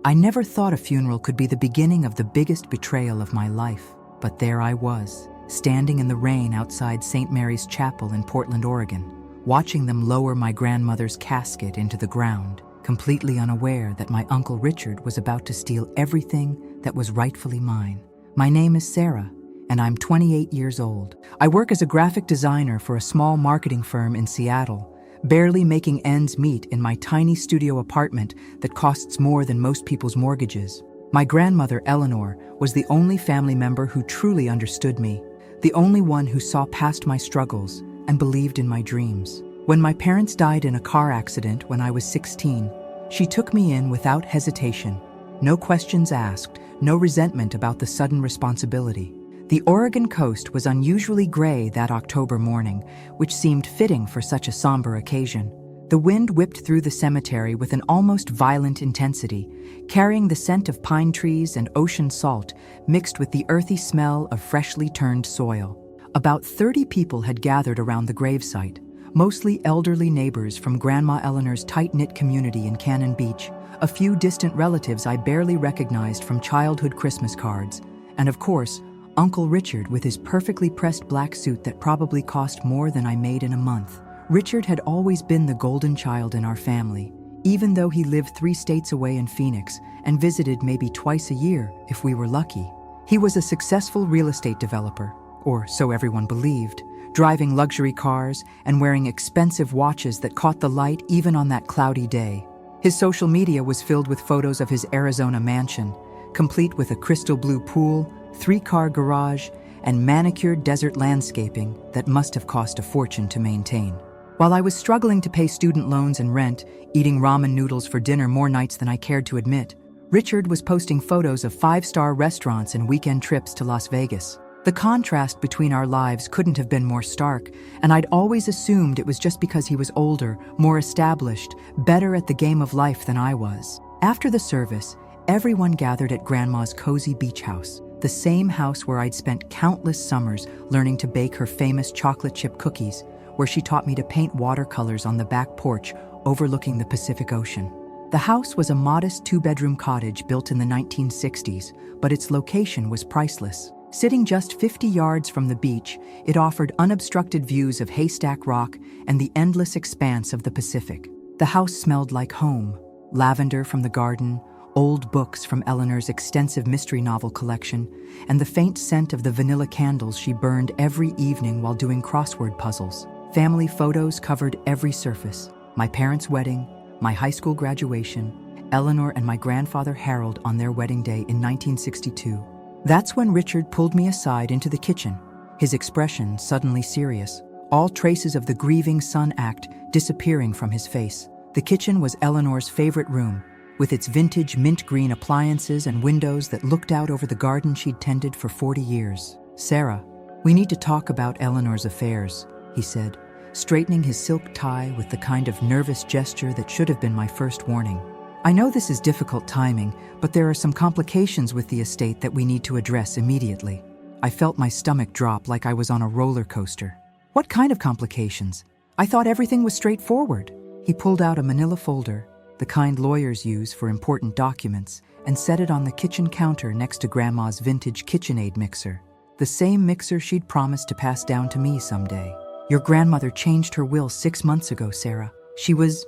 I never thought a funeral could be the beginning of the biggest betrayal of my life, but there I was, standing in the rain outside St. Mary's Chapel in Portland, Oregon, watching them lower my grandmother's casket into the ground, completely unaware that my Uncle Richard was about to steal everything that was rightfully mine. My name is Sarah, and I'm 28 years old. I work as a graphic designer for a small marketing firm in Seattle, barely making ends meet in my tiny studio apartment that costs more than most people's mortgages. My grandmother, Eleanor, was the only family member who truly understood me, the only one who saw past my struggles and believed in my dreams. When my parents died in a car accident when I was 16, she took me in without hesitation. No questions asked, no resentment about the sudden responsibility. The Oregon coast was unusually gray that October morning, which seemed fitting for such a somber occasion. The wind whipped through the cemetery with an almost violent intensity, carrying the scent of pine trees and ocean salt mixed with the earthy smell of freshly turned soil. About 30 people had gathered around the gravesite, mostly elderly neighbors from Grandma Eleanor's tight-knit community in Cannon Beach, a few distant relatives I barely recognized from childhood Christmas cards, and of course, Uncle Richard with his perfectly pressed black suit that probably cost more than I made in a month. Richard had always been the golden child in our family, even though he lived 3 states away in Phoenix and visited maybe twice a year if we were lucky. He was a successful real estate developer, or so everyone believed, driving luxury cars and wearing expensive watches that caught the light even on that cloudy day. His social media was filled with photos of his Arizona mansion, complete with a crystal blue pool, 3-car garage, and manicured desert landscaping that must have cost a fortune to maintain. While I was struggling to pay student loans and rent, eating ramen noodles for dinner more nights than I cared to admit, Richard was posting photos of 5-star restaurants and weekend trips to Las Vegas. The contrast between our lives couldn't have been more stark, and I'd always assumed it was just because he was older, more established, better at the game of life than I was. After the service, everyone gathered at Grandma's cozy beach house, the same house where I'd spent countless summers learning to bake her famous chocolate chip cookies, where she taught me to paint watercolors on the back porch overlooking the Pacific Ocean. The house was a modest 2-bedroom cottage built in the 1960s, but its location was priceless. Sitting just 50 yards from the beach, it offered unobstructed views of Haystack Rock and the endless expanse of the Pacific. The house smelled like home, lavender from the garden, old books from Eleanor's extensive mystery novel collection, and the faint scent of the vanilla candles she burned every evening while doing crossword puzzles. Family photos covered every surface: my parents' wedding, my high school graduation, Eleanor and my grandfather Harold on their wedding day in 1962. That's when Richard pulled me aside into the kitchen, his expression suddenly serious, all traces of the grieving son act disappearing from his face. The kitchen was Eleanor's favorite room, with its vintage mint green appliances and windows that looked out over the garden she'd tended for 40 years. "Sarah, we need to talk about Eleanor's affairs," he said, straightening his silk tie with the kind of nervous gesture that should have been my first warning. "I know this is difficult timing, but there are some complications with the estate that we need to address immediately." I felt my stomach drop like I was on a roller coaster. "What kind of complications? I thought everything was straightforward." He pulled out a manila folder, the kind lawyers use for important documents, and set it on the kitchen counter next to Grandma's vintage KitchenAid mixer, the same mixer she'd promised to pass down to me someday. "Your grandmother changed her will 6 months ago, Sarah. She was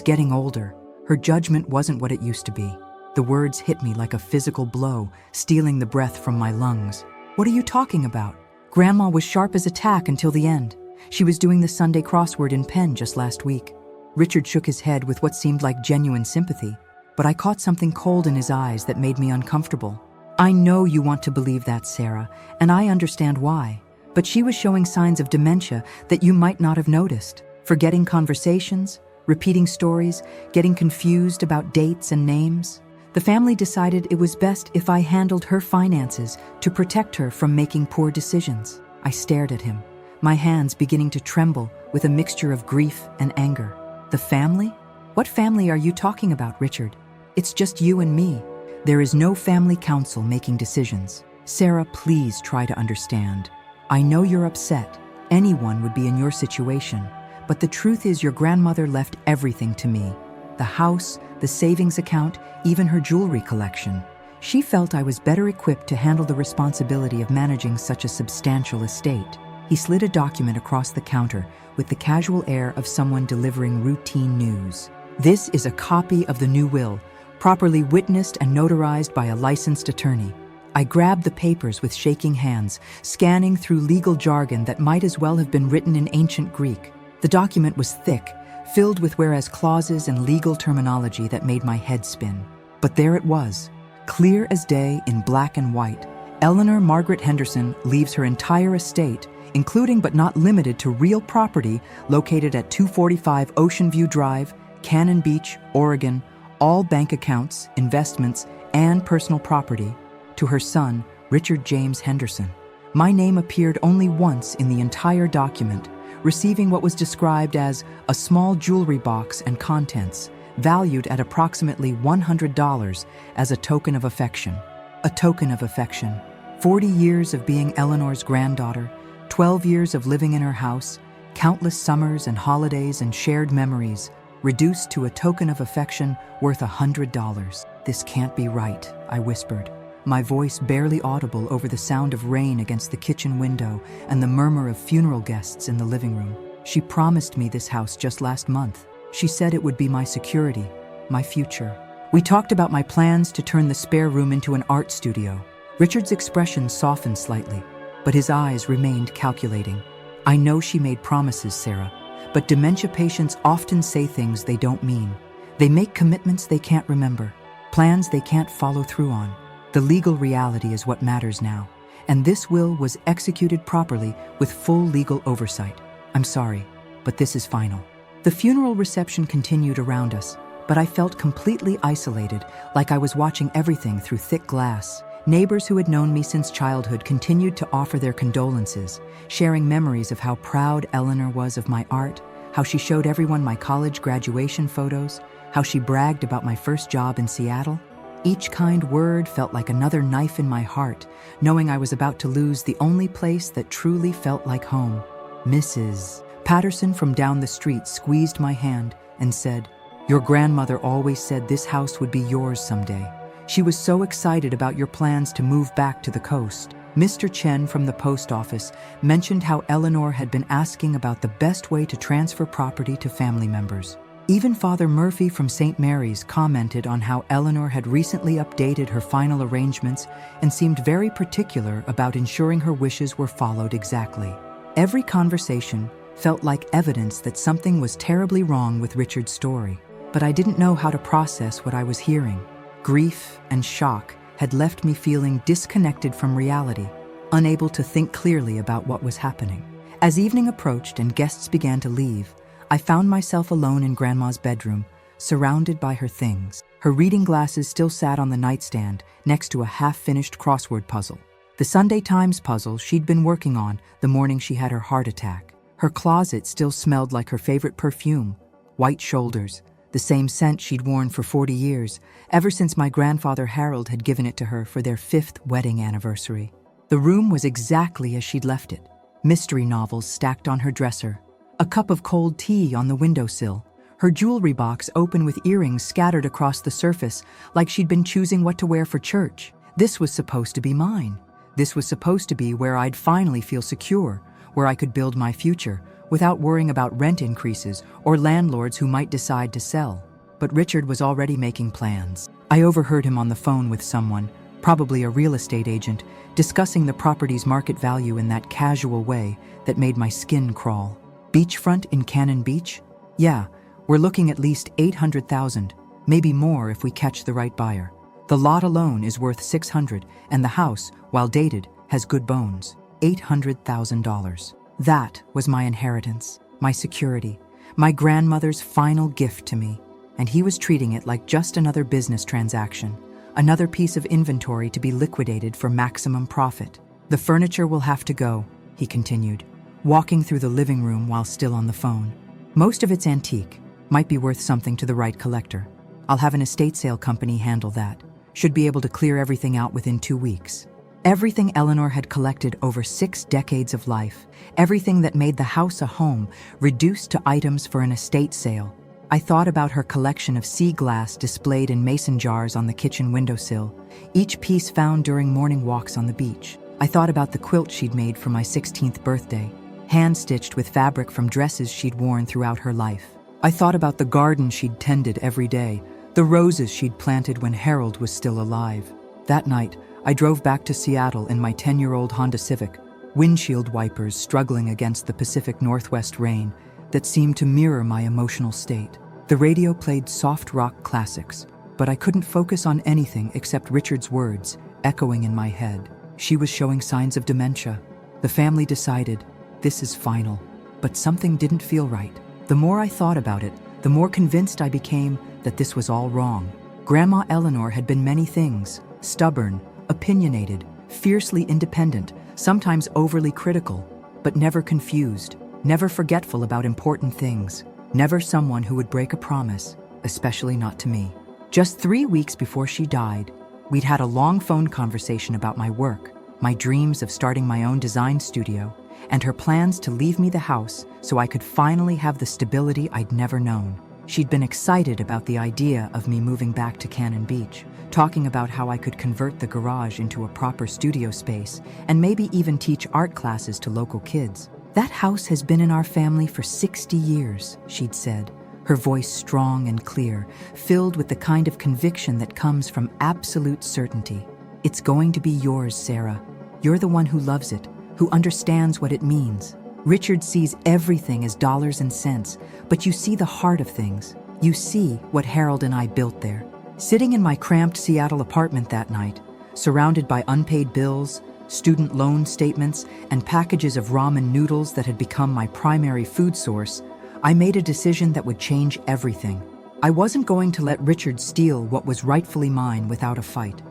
getting older. Her judgment wasn't what it used to be." The words hit me like a physical blow, stealing the breath from my lungs. "What are you talking about? Grandma was sharp as a tack until the end. She was doing the Sunday crossword in pen just last week." Richard shook his head with what seemed like genuine sympathy, but I caught something cold in his eyes that made me uncomfortable. "I know you want to believe that, Sarah, and I understand why, but she was showing signs of dementia that you might not have noticed. Forgetting conversations, repeating stories, getting confused about dates and names. The family decided it was best if I handled her finances to protect her from making poor decisions." I stared at him, my hands beginning to tremble with a mixture of grief and anger. "The family? What family are you talking about, Richard? It's just you and me. There is no family council making decisions. Sarah, please try to understand. I know you're upset. Anyone would be in your situation. But the truth is your grandmother left everything to me. The house, the savings account, even her jewelry collection. She felt I was better equipped to handle the responsibility of managing such a substantial estate. He slid a document across the counter with the casual air of someone delivering routine news. This is a copy of the new will, properly witnessed and notarized by a licensed attorney. I grabbed the papers with shaking hands, scanning through legal jargon that might as well have been written in ancient Greek. The document was thick, filled with whereas clauses and legal terminology that made my head spin. But there it was, clear as day in black and white. Eleanor Margaret Henderson leaves her entire estate, including but not limited to real property located at 245 Ocean View Drive, Cannon Beach, Oregon, all bank accounts, investments, and personal property, to her son, Richard James Henderson. My name appeared only once in the entire document, receiving what was described as a small jewelry box and contents, valued at approximately $100 as a token of affection. A token of affection. 40 years of being Eleanor's granddaughter, 12 years of living in her house, countless summers and holidays and shared memories, reduced to a token of affection worth $100. This can't be right, I whispered, my voice barely audible over the sound of rain against the kitchen window and the murmur of funeral guests in the living room. She promised me this house just last month. She said it would be my security, my future. We talked about my plans to turn the spare room into an art studio. Richard's expression softened slightly, but his eyes remained calculating. I know she made promises, Sarah, but dementia patients often say things they don't mean. They make commitments they can't remember, plans they can't follow through on. The legal reality is what matters now, and this will was executed properly with full legal oversight. I'm sorry, but this is final. The funeral reception continued around us, but I felt completely isolated, like I was watching everything through thick glass. Neighbors who had known me since childhood continued to offer their condolences, sharing memories of how proud Eleanor was of my art, how she showed everyone my college graduation photos, how she bragged about my first job in Seattle. Each kind word felt like another knife in my heart, knowing I was about to lose the only place that truly felt like home. Mrs. Patterson from down the street squeezed my hand and said, "Your grandmother always said this house would be yours someday. She was so excited about your plans to move back to the coast." Mr. Chen from the post office mentioned how Eleanor had been asking about the best way to transfer property to family members. Even Father Murphy from St. Mary's commented on how Eleanor had recently updated her final arrangements and seemed very particular about ensuring her wishes were followed exactly. Every conversation felt like evidence that something was terribly wrong with Richard's story, but I didn't know how to process what I was hearing. Grief and shock had left me feeling disconnected from reality, unable to think clearly about what was happening. As evening approached and guests began to leave, I found myself alone in Grandma's bedroom, surrounded by her things. Her reading glasses still sat on the nightstand next to a half-finished crossword puzzle. The Sunday Times puzzle she'd been working on the morning she had her heart attack. Her closet still smelled like her favorite perfume, White Shoulders, the same scent she'd worn for 40 years, ever since my grandfather Harold had given it to her for their 5th wedding anniversary. The room was exactly as she'd left it. Mystery novels stacked on her dresser, a cup of cold tea on the windowsill, her jewelry box open with earrings scattered across the surface like she'd been choosing what to wear for church. This was supposed to be mine. This was supposed to be where I'd finally feel secure, where I could build my future without worrying about rent increases or landlords who might decide to sell. But Richard was already making plans. I overheard him on the phone with someone, probably a real estate agent, discussing the property's market value in that casual way that made my skin crawl. Beachfront in Cannon Beach? Yeah, we're looking at least $800,000, maybe more if we catch the right buyer. The lot alone is worth $600,000, and the house, while dated, has good bones. $800,000. That was my inheritance, my security, my grandmother's final gift to me, and he was treating it like just another business transaction, another piece of inventory to be liquidated for maximum profit. "The furniture will have to go," he continued, walking through the living room while still on the phone. "Most of it's antique, might be worth something to the right collector. I'll have an estate sale company handle that. Should be able to clear everything out within 2 weeks." Everything Eleanor had collected over 6 decades of life, everything that made the house a home, reduced to items for an estate sale. I thought about her collection of sea glass displayed in mason jars on the kitchen windowsill, each piece found during morning walks on the beach. I thought about the quilt she'd made for my 16th birthday, hand-stitched with fabric from dresses she'd worn throughout her life. I thought about the garden she'd tended every day, the roses she'd planted when Harold was still alive. That night, I drove back to Seattle in my 10-year-old Honda Civic, windshield wipers struggling against the Pacific Northwest rain that seemed to mirror my emotional state. The radio played soft rock classics, but I couldn't focus on anything except Richard's words echoing in my head. She was showing signs of dementia. The family decided, this is final. But something didn't feel right. The more I thought about it, the more convinced I became that this was all wrong. Grandma Eleanor had been many things: stubborn, opinionated, fiercely independent, sometimes overly critical, but never confused, never forgetful about important things, never someone who would break a promise, especially not to me. Just 3 weeks before she died, we'd had a long phone conversation about my work, my dreams of starting my own design studio, and her plans to leave me the house so I could finally have the stability I'd never known. She'd been excited about the idea of me moving back to Cannon Beach, talking about how I could convert the garage into a proper studio space and maybe even teach art classes to local kids. That house has been in our family for 60 years, she'd said, her voice strong and clear, filled with the kind of conviction that comes from absolute certainty. It's going to be yours, Sarah. You're the one who loves it, who understands what it means. Richard sees everything as dollars and cents, but you see the heart of things. You see what Harold and I built there. Sitting in my cramped Seattle apartment that night, surrounded by unpaid bills, student loan statements, and packages of ramen noodles that had become my primary food source, I made a decision that would change everything. I wasn't going to let Richard steal what was rightfully mine without a fight.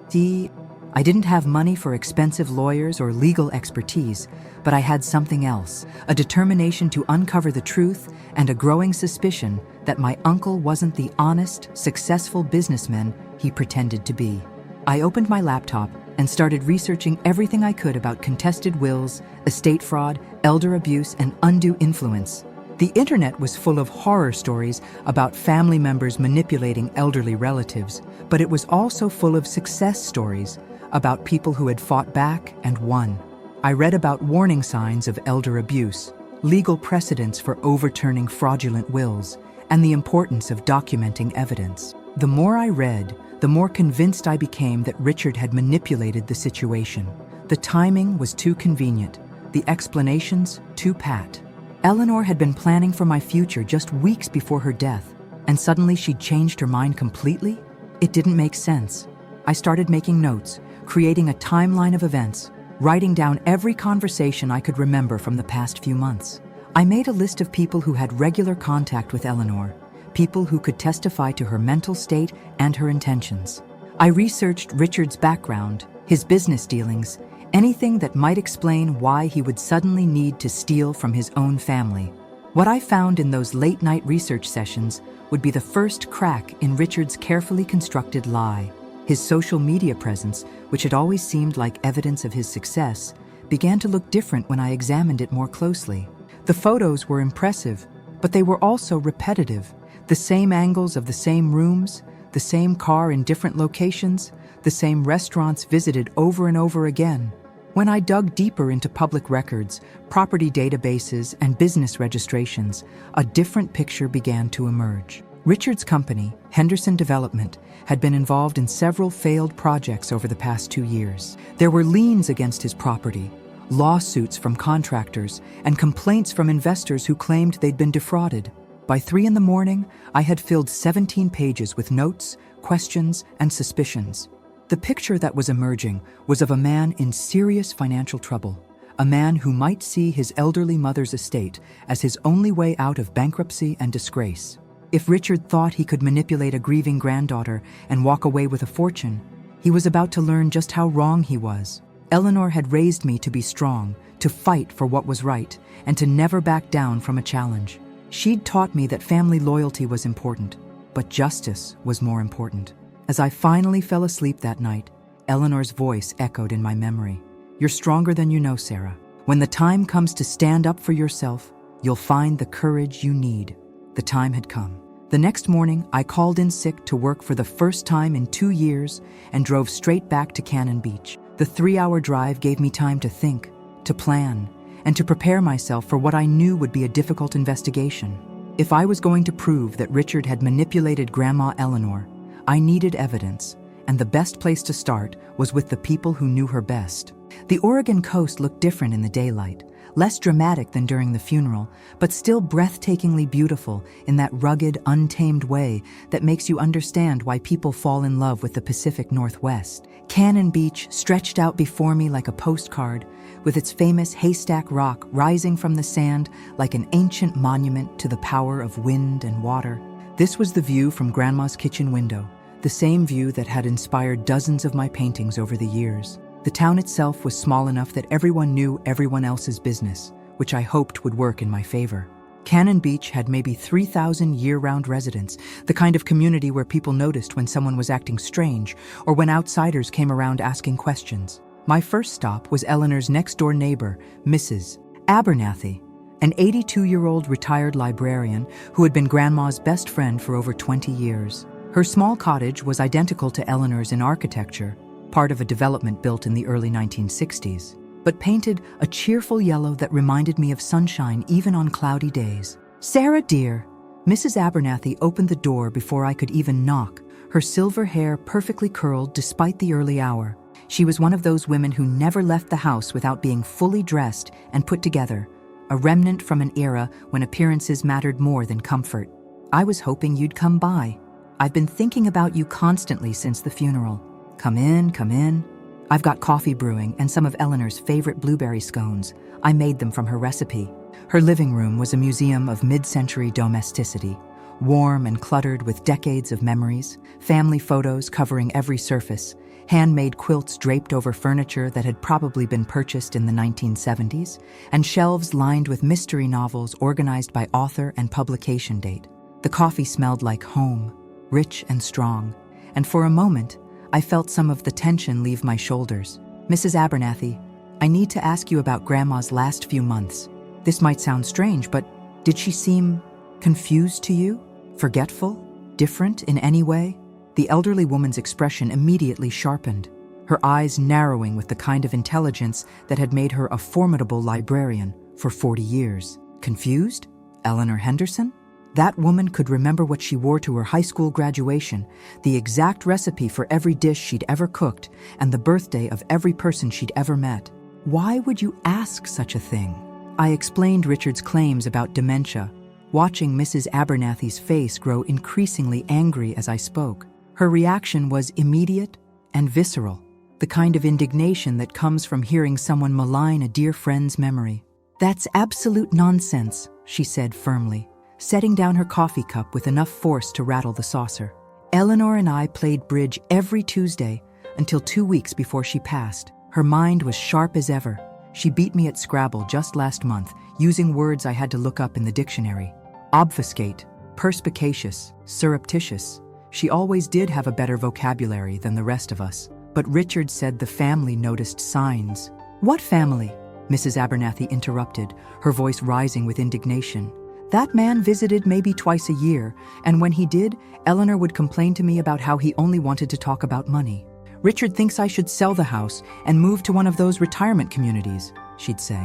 I didn't have money for expensive lawyers or legal expertise, but I had something else, a determination to uncover the truth and a growing suspicion that my uncle wasn't the honest, successful businessman he pretended to be. I opened my laptop and started researching everything I could about contested wills, estate fraud, elder abuse, and undue influence. The internet was full of horror stories about family members manipulating elderly relatives, but it was also full of success stories about people who had fought back and won. I read about warning signs of elder abuse, legal precedents for overturning fraudulent wills, and the importance of documenting evidence. The more I read, the more convinced I became that Richard had manipulated the situation. The timing was too convenient, the explanations too pat. Eleanor had been planning for my future just weeks before her death, and suddenly she'd changed her mind completely? It didn't make sense. I started making notes, creating a timeline of events, writing down every conversation I could remember from the past few months. I made a list of people who had regular contact with Eleanor, people who could testify to her mental state and her intentions. I researched Richard's background, his business dealings, anything that might explain why he would suddenly need to steal from his own family. What I found in those late-night research sessions would be the first crack in Richard's carefully constructed lie. His social media presence, which had always seemed like evidence of his success, began to look different when I examined it more closely. The photos were impressive, but they were also repetitive. The same angles of the same rooms, the same car in different locations, the same restaurants visited over and over again. When I dug deeper into public records, property databases, and business registrations, a different picture began to emerge. Richard's company, Henderson Development, had been involved in several failed projects over the past 2 years. There were liens against his property, lawsuits from contractors, and complaints from investors who claimed they'd been defrauded. By 3 a.m, I had filled 17 pages with notes, questions, and suspicions. The picture that was emerging was of a man in serious financial trouble, a man who might see his elderly mother's estate as his only way out of bankruptcy and disgrace. If Richard thought he could manipulate a grieving granddaughter and walk away with a fortune, he was about to learn just how wrong he was. Eleanor had raised me to be strong, to fight for what was right, and to never back down from a challenge. She'd taught me that family loyalty was important, but justice was more important. As I finally fell asleep that night, Eleanor's voice echoed in my memory. "You're stronger than you know, Sarah. When the time comes to stand up for yourself, you'll find the courage you need." The time had come. The next morning, I called in sick to work for the first time in 2 years and drove straight back to Cannon Beach. The 3-hour drive gave me time to think, to plan, and to prepare myself for what I knew would be a difficult investigation. If I was going to prove that Richard had manipulated Grandma Eleanor, I needed evidence, and the best place to start was with the people who knew her best. The Oregon coast looked different in the daylight, less dramatic than during the funeral, but still breathtakingly beautiful in that rugged, untamed way that makes you understand why people fall in love with the Pacific Northwest. Cannon Beach stretched out before me like a postcard, with its famous haystack rock rising from the sand like an ancient monument to the power of wind and water. This was the view from Grandma's kitchen window, the same view that had inspired dozens of my paintings over the years. The town itself was small enough that everyone knew everyone else's business, which I hoped would work in my favor. Cannon Beach had maybe 3,000 year-round residents, the kind of community where people noticed when someone was acting strange or when outsiders came around asking questions. My first stop was Eleanor's next-door neighbor, Mrs. Abernathy, an 82-year-old retired librarian who had been Grandma's best friend for over 20 years. Her small cottage was identical to Eleanor's in architecture, part of a development built in the early 1960s, but painted a cheerful yellow that reminded me of sunshine even on cloudy days. "Sarah, dear," Mrs. Abernathy opened the door before I could even knock, her silver hair perfectly curled despite the early hour. She was one of those women who never left the house without being fully dressed and put together, a remnant from an era when appearances mattered more than comfort. "I was hoping you'd come by. I've been thinking about you constantly since the funeral. Come in, come in. I've got coffee brewing and some of Eleanor's favorite blueberry scones. I made them from her recipe." Her living room was a museum of mid-century domesticity, warm and cluttered with decades of memories, family photos covering every surface, handmade quilts draped over furniture that had probably been purchased in the 1970s, and shelves lined with mystery novels organized by author and publication date. The coffee smelled like home, rich and strong, and for a moment, I felt some of the tension leave my shoulders. "Mrs. Abernathy, I need to ask you about Grandma's last few months. This might sound strange, but did she seem confused to you? Forgetful? Different in any way?" The elderly woman's expression immediately sharpened, her eyes narrowing with the kind of intelligence that had made her a formidable librarian for 40 years. "Confused? Eleanor Henderson?" That woman could remember what she wore to her high school graduation, the exact recipe for every dish she'd ever cooked, and the birthday of every person she'd ever met. "Why would you ask such a thing?" I explained Richard's claims about dementia, watching Mrs. Abernathy's face grow increasingly angry as I spoke. Her reaction was immediate and visceral, the kind of indignation that comes from hearing someone malign a dear friend's memory. "That's absolute nonsense," she said firmly, setting down her coffee cup with enough force to rattle the saucer. "Eleanor and I played bridge every Tuesday until 2 weeks before she passed. Her mind was sharp as ever. She beat me at Scrabble just last month, using words I had to look up in the dictionary. Obfuscate, perspicacious, surreptitious. She always did have a better vocabulary than the rest of us. But Richard said the family noticed signs." "What family?" Mrs. Abernathy interrupted, her voice rising with indignation. "That man visited maybe twice a year, and when he did, Eleanor would complain to me about how he only wanted to talk about money. Richard thinks I should sell the house and move to one of those retirement communities," she'd say.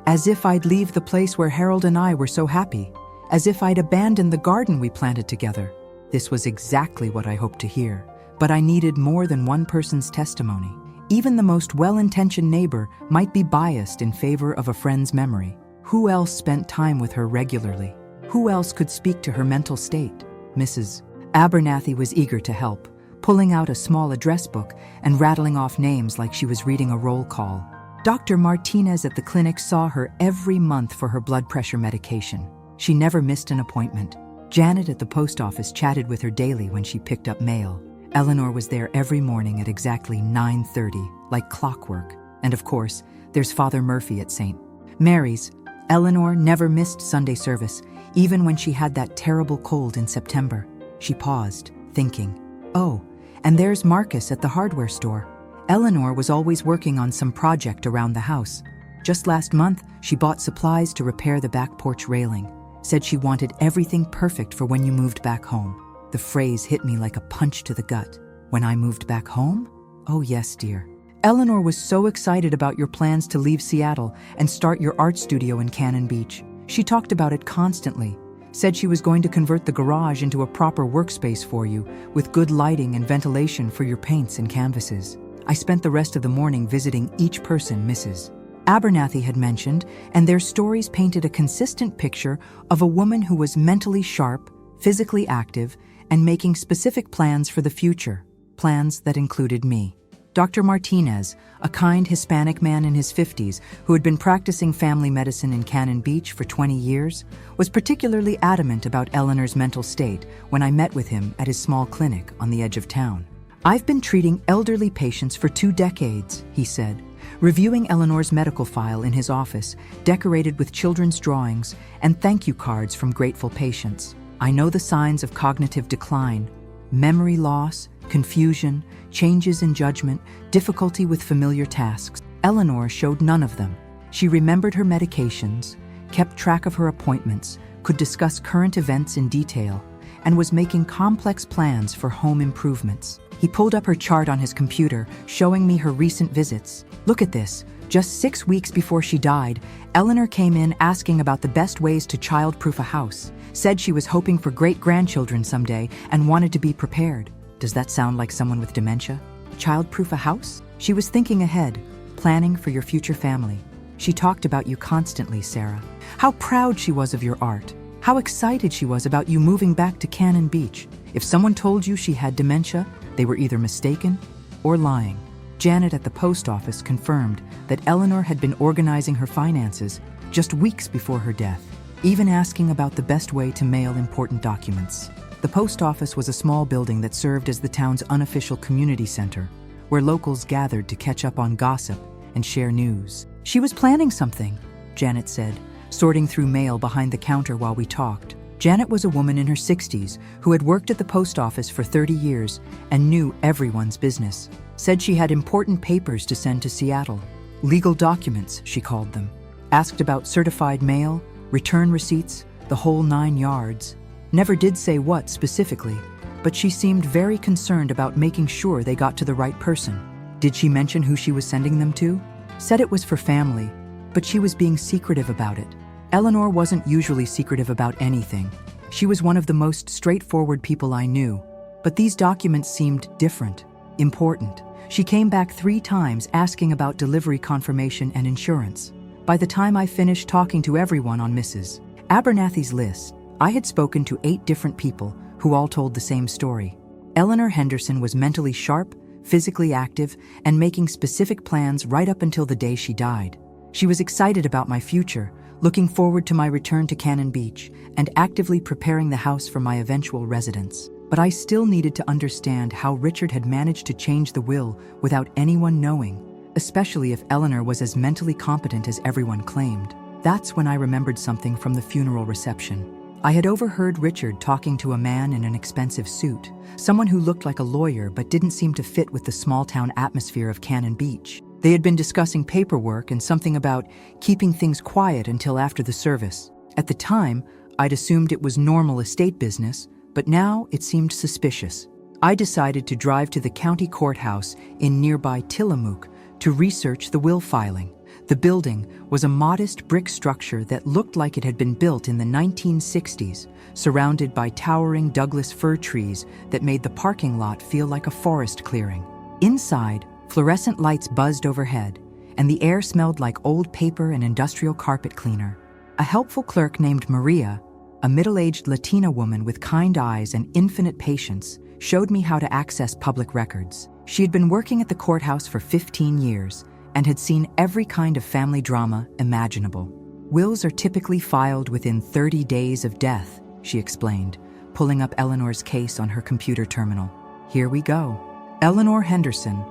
"As if I'd leave the place where Harold and I were so happy. As if I'd abandon the garden we planted together." This was exactly what I hoped to hear, but I needed more than one person's testimony. Even the most well-intentioned neighbor might be biased in favor of a friend's memory. Who else spent time with her regularly? Who else could speak to her mental state? Mrs. Abernathy was eager to help, pulling out a small address book and rattling off names like she was reading a roll call. Dr. Martinez at the clinic saw her every month for her blood pressure medication. She never missed an appointment. Janet at the post office chatted with her daily when she picked up mail. Eleanor was there every morning at exactly 9:30, like clockwork. And of course, there's Father Murphy at St. Mary's. Eleanor never missed Sunday service, even when she had that terrible cold in September. She paused, thinking, "Oh, and there's Marcus at the hardware store." Eleanor was always working on some project around the house. Just last month, she bought supplies to repair the back porch railing. Said she wanted everything perfect for when you moved back home. The phrase hit me like a punch to the gut. When I moved back home? Oh yes, dear. Eleanor was so excited about your plans to leave Seattle and start your art studio in Cannon Beach. She talked about it constantly. Said she was going to convert the garage into a proper workspace for you, with good lighting and ventilation for your paints and canvases. I spent the rest of the morning visiting each person Mrs. Abernathy had mentioned, and their stories painted a consistent picture of a woman who was mentally sharp, physically active, and making specific plans for the future, plans that included me. Dr. Martinez, a kind Hispanic man in his 50s who had been practicing family medicine in Cannon Beach for 20 years, was particularly adamant about Eleanor's mental state when I met with him at his small clinic on the edge of town. "I've been treating elderly patients for 2 decades, he said, reviewing Eleanor's medical file in his office, decorated with children's drawings and thank you cards from grateful patients. I know the signs of cognitive decline, memory loss, confusion, changes in judgment, difficulty with familiar tasks. Eleanor showed none of them. She remembered her medications, kept track of her appointments, could discuss current events in detail, and was making complex plans for home improvements." He pulled up her chart on his computer, showing me her recent visits. "Look at this. Just 6 weeks before she died, Eleanor came in asking about the best ways to child-proof a house. Said she was hoping for great-grandchildren someday and wanted to be prepared." Does that sound like someone with dementia? Child-proof a house? She was thinking ahead, planning for your future family. She talked about you constantly, Sarah. How proud she was of your art. How excited she was about you moving back to Cannon Beach. If someone told you she had dementia, they were either mistaken or lying. Janet at the post office confirmed that Eleanor had been organizing her finances just weeks before her death, even asking about the best way to mail important documents. The post office was a small building that served as the town's unofficial community center, where locals gathered to catch up on gossip and share news. "She was planning something," Janet said, sorting through mail behind the counter while we talked. Janet was a woman in her 60s who had worked at the post office for 30 years and knew everyone's business. Said she had important papers to send to Seattle. Legal documents, she called them. Asked about certified mail, return receipts, the whole 9 yards. Never did say what specifically, but she seemed very concerned about making sure they got to the right person. Did she mention who she was sending them to? Said it was for family, but she was being secretive about it. Eleanor wasn't usually secretive about anything. She was one of the most straightforward people I knew, but these documents seemed different, important. She came back 3 times asking about delivery confirmation and insurance. By the time I finished talking to everyone on Mrs. Abernathy's list, I had spoken to 8 different people who all told the same story. Eleanor Henderson was mentally sharp, physically active, and making specific plans right up until the day she died. She was excited about my future, looking forward to my return to Cannon Beach, and actively preparing the house for my eventual residence. But I still needed to understand how Richard had managed to change the will without anyone knowing, especially if Eleanor was as mentally competent as everyone claimed. That's when I remembered something from the funeral reception. I had overheard Richard talking to a man in an expensive suit, someone who looked like a lawyer but didn't seem to fit with the small-town atmosphere of Cannon Beach. They had been discussing paperwork and something about keeping things quiet until after the service. At the time, I'd assumed it was normal estate business, but now it seemed suspicious. I decided to drive to the county courthouse in nearby Tillamook to research the will filing. The building was a modest brick structure that looked like it had been built in the 1960s, surrounded by towering Douglas fir trees that made the parking lot feel like a forest clearing. Inside, fluorescent lights buzzed overhead, and the air smelled like old paper and industrial carpet cleaner. A helpful clerk named Maria, a middle-aged Latina woman with kind eyes and infinite patience, showed me how to access public records. She had been working at the courthouse for 15 years, and had seen every kind of family drama imaginable. Wills are typically filed within 30 days of death, she explained, pulling up Eleanor's case on her computer terminal. Here we go. Eleanor Henderson,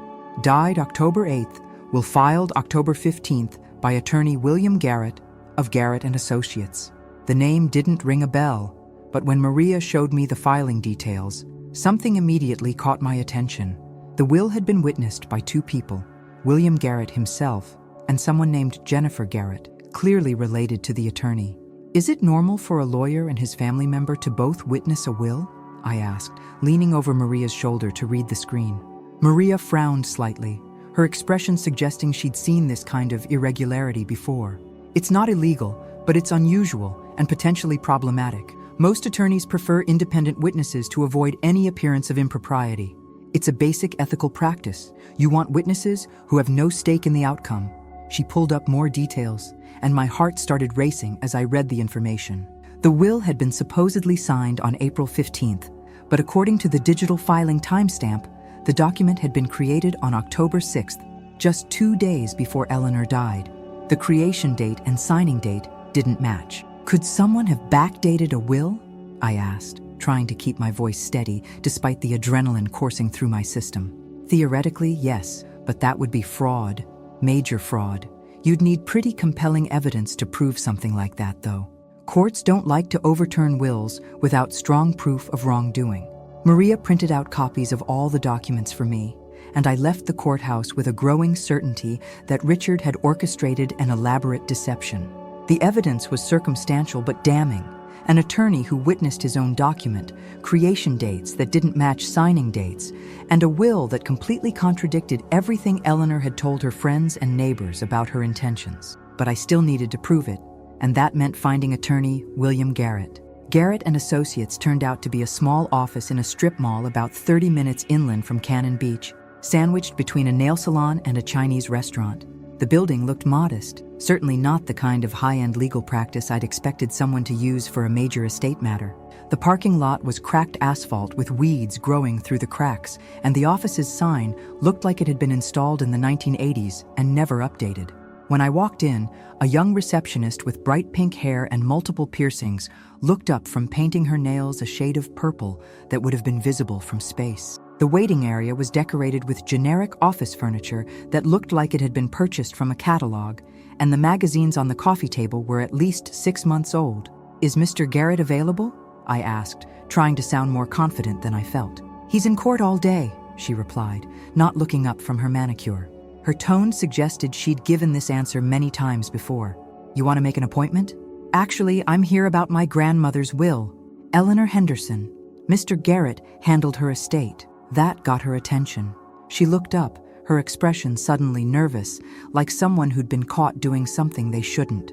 died October 8th, will filed October 15th by attorney William Garrett of Garrett and Associates. The name didn't ring a bell, but when Maria showed me the filing details, something immediately caught my attention. The will had been witnessed by 2 people, William Garrett himself and someone named Jennifer Garrett, clearly related to the attorney. Is it normal for a lawyer and his family member to both witness a will? I asked, leaning over Maria's shoulder to read the screen. Maria frowned slightly, her expression suggesting she'd seen this kind of irregularity before. It's not illegal, but it's unusual and potentially problematic. Most attorneys prefer independent witnesses to avoid any appearance of impropriety. It's a basic ethical practice. You want witnesses who have no stake in the outcome. She pulled up more details, and my heart started racing as I read the information. The will had been supposedly signed on April 15th, but according to the digital filing timestamp, the document had been created on October 6th, just 2 days before Eleanor died. The creation date and signing date didn't match. Could someone have backdated a will? I asked, trying to keep my voice steady despite the adrenaline coursing through my system. Theoretically, yes, but that would be fraud, major fraud. You'd need pretty compelling evidence to prove something like that, though. Courts don't like to overturn wills without strong proof of wrongdoing. Maria printed out copies of all the documents for me, and I left the courthouse with a growing certainty that Richard had orchestrated an elaborate deception. The evidence was circumstantial but damning. An attorney who witnessed his own document, creation dates that didn't match signing dates, and a will that completely contradicted everything Eleanor had told her friends and neighbors about her intentions. But I still needed to prove it, and that meant finding attorney William Garrett. Garrett and Associates turned out to be a small office in a strip mall about 30 minutes inland from Cannon Beach, sandwiched between a nail salon and a Chinese restaurant. The building looked modest, certainly not the kind of high-end legal practice I'd expected someone to use for a major estate matter. The parking lot was cracked asphalt with weeds growing through the cracks, and the office's sign looked like it had been installed in the 1980s and never updated. When I walked in, a young receptionist with bright pink hair and multiple piercings looked up from painting her nails a shade of purple that would have been visible from space. The waiting area was decorated with generic office furniture that looked like it had been purchased from a catalog, and the magazines on the coffee table were at least 6 months old. "Is Mr. Garrett available?" I asked, trying to sound more confident than I felt. "He's in court all day," she replied, not looking up from her manicure. Her tone suggested she'd given this answer many times before. "You want to make an appointment?" "Actually, I'm here about my grandmother's will. Eleanor Henderson. Mr. Garrett handled her estate." That got her attention. She looked up, her expression suddenly nervous, like someone who'd been caught doing something they shouldn't.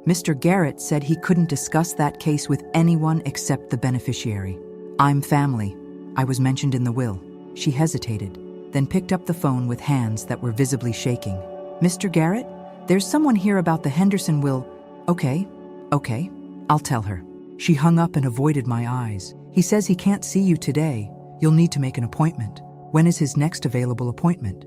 Mr. Garrett said he couldn't discuss that case with anyone except the beneficiary. I'm family. I was mentioned in the will." She hesitated, then picked up the phone with hands that were visibly shaking. "Mr. Garrett, there's someone here about the Henderson will." Okay, I'll tell her." She hung up and avoided my eyes. "He says he can't see you today. You'll need to make an appointment." "When is his next available appointment?"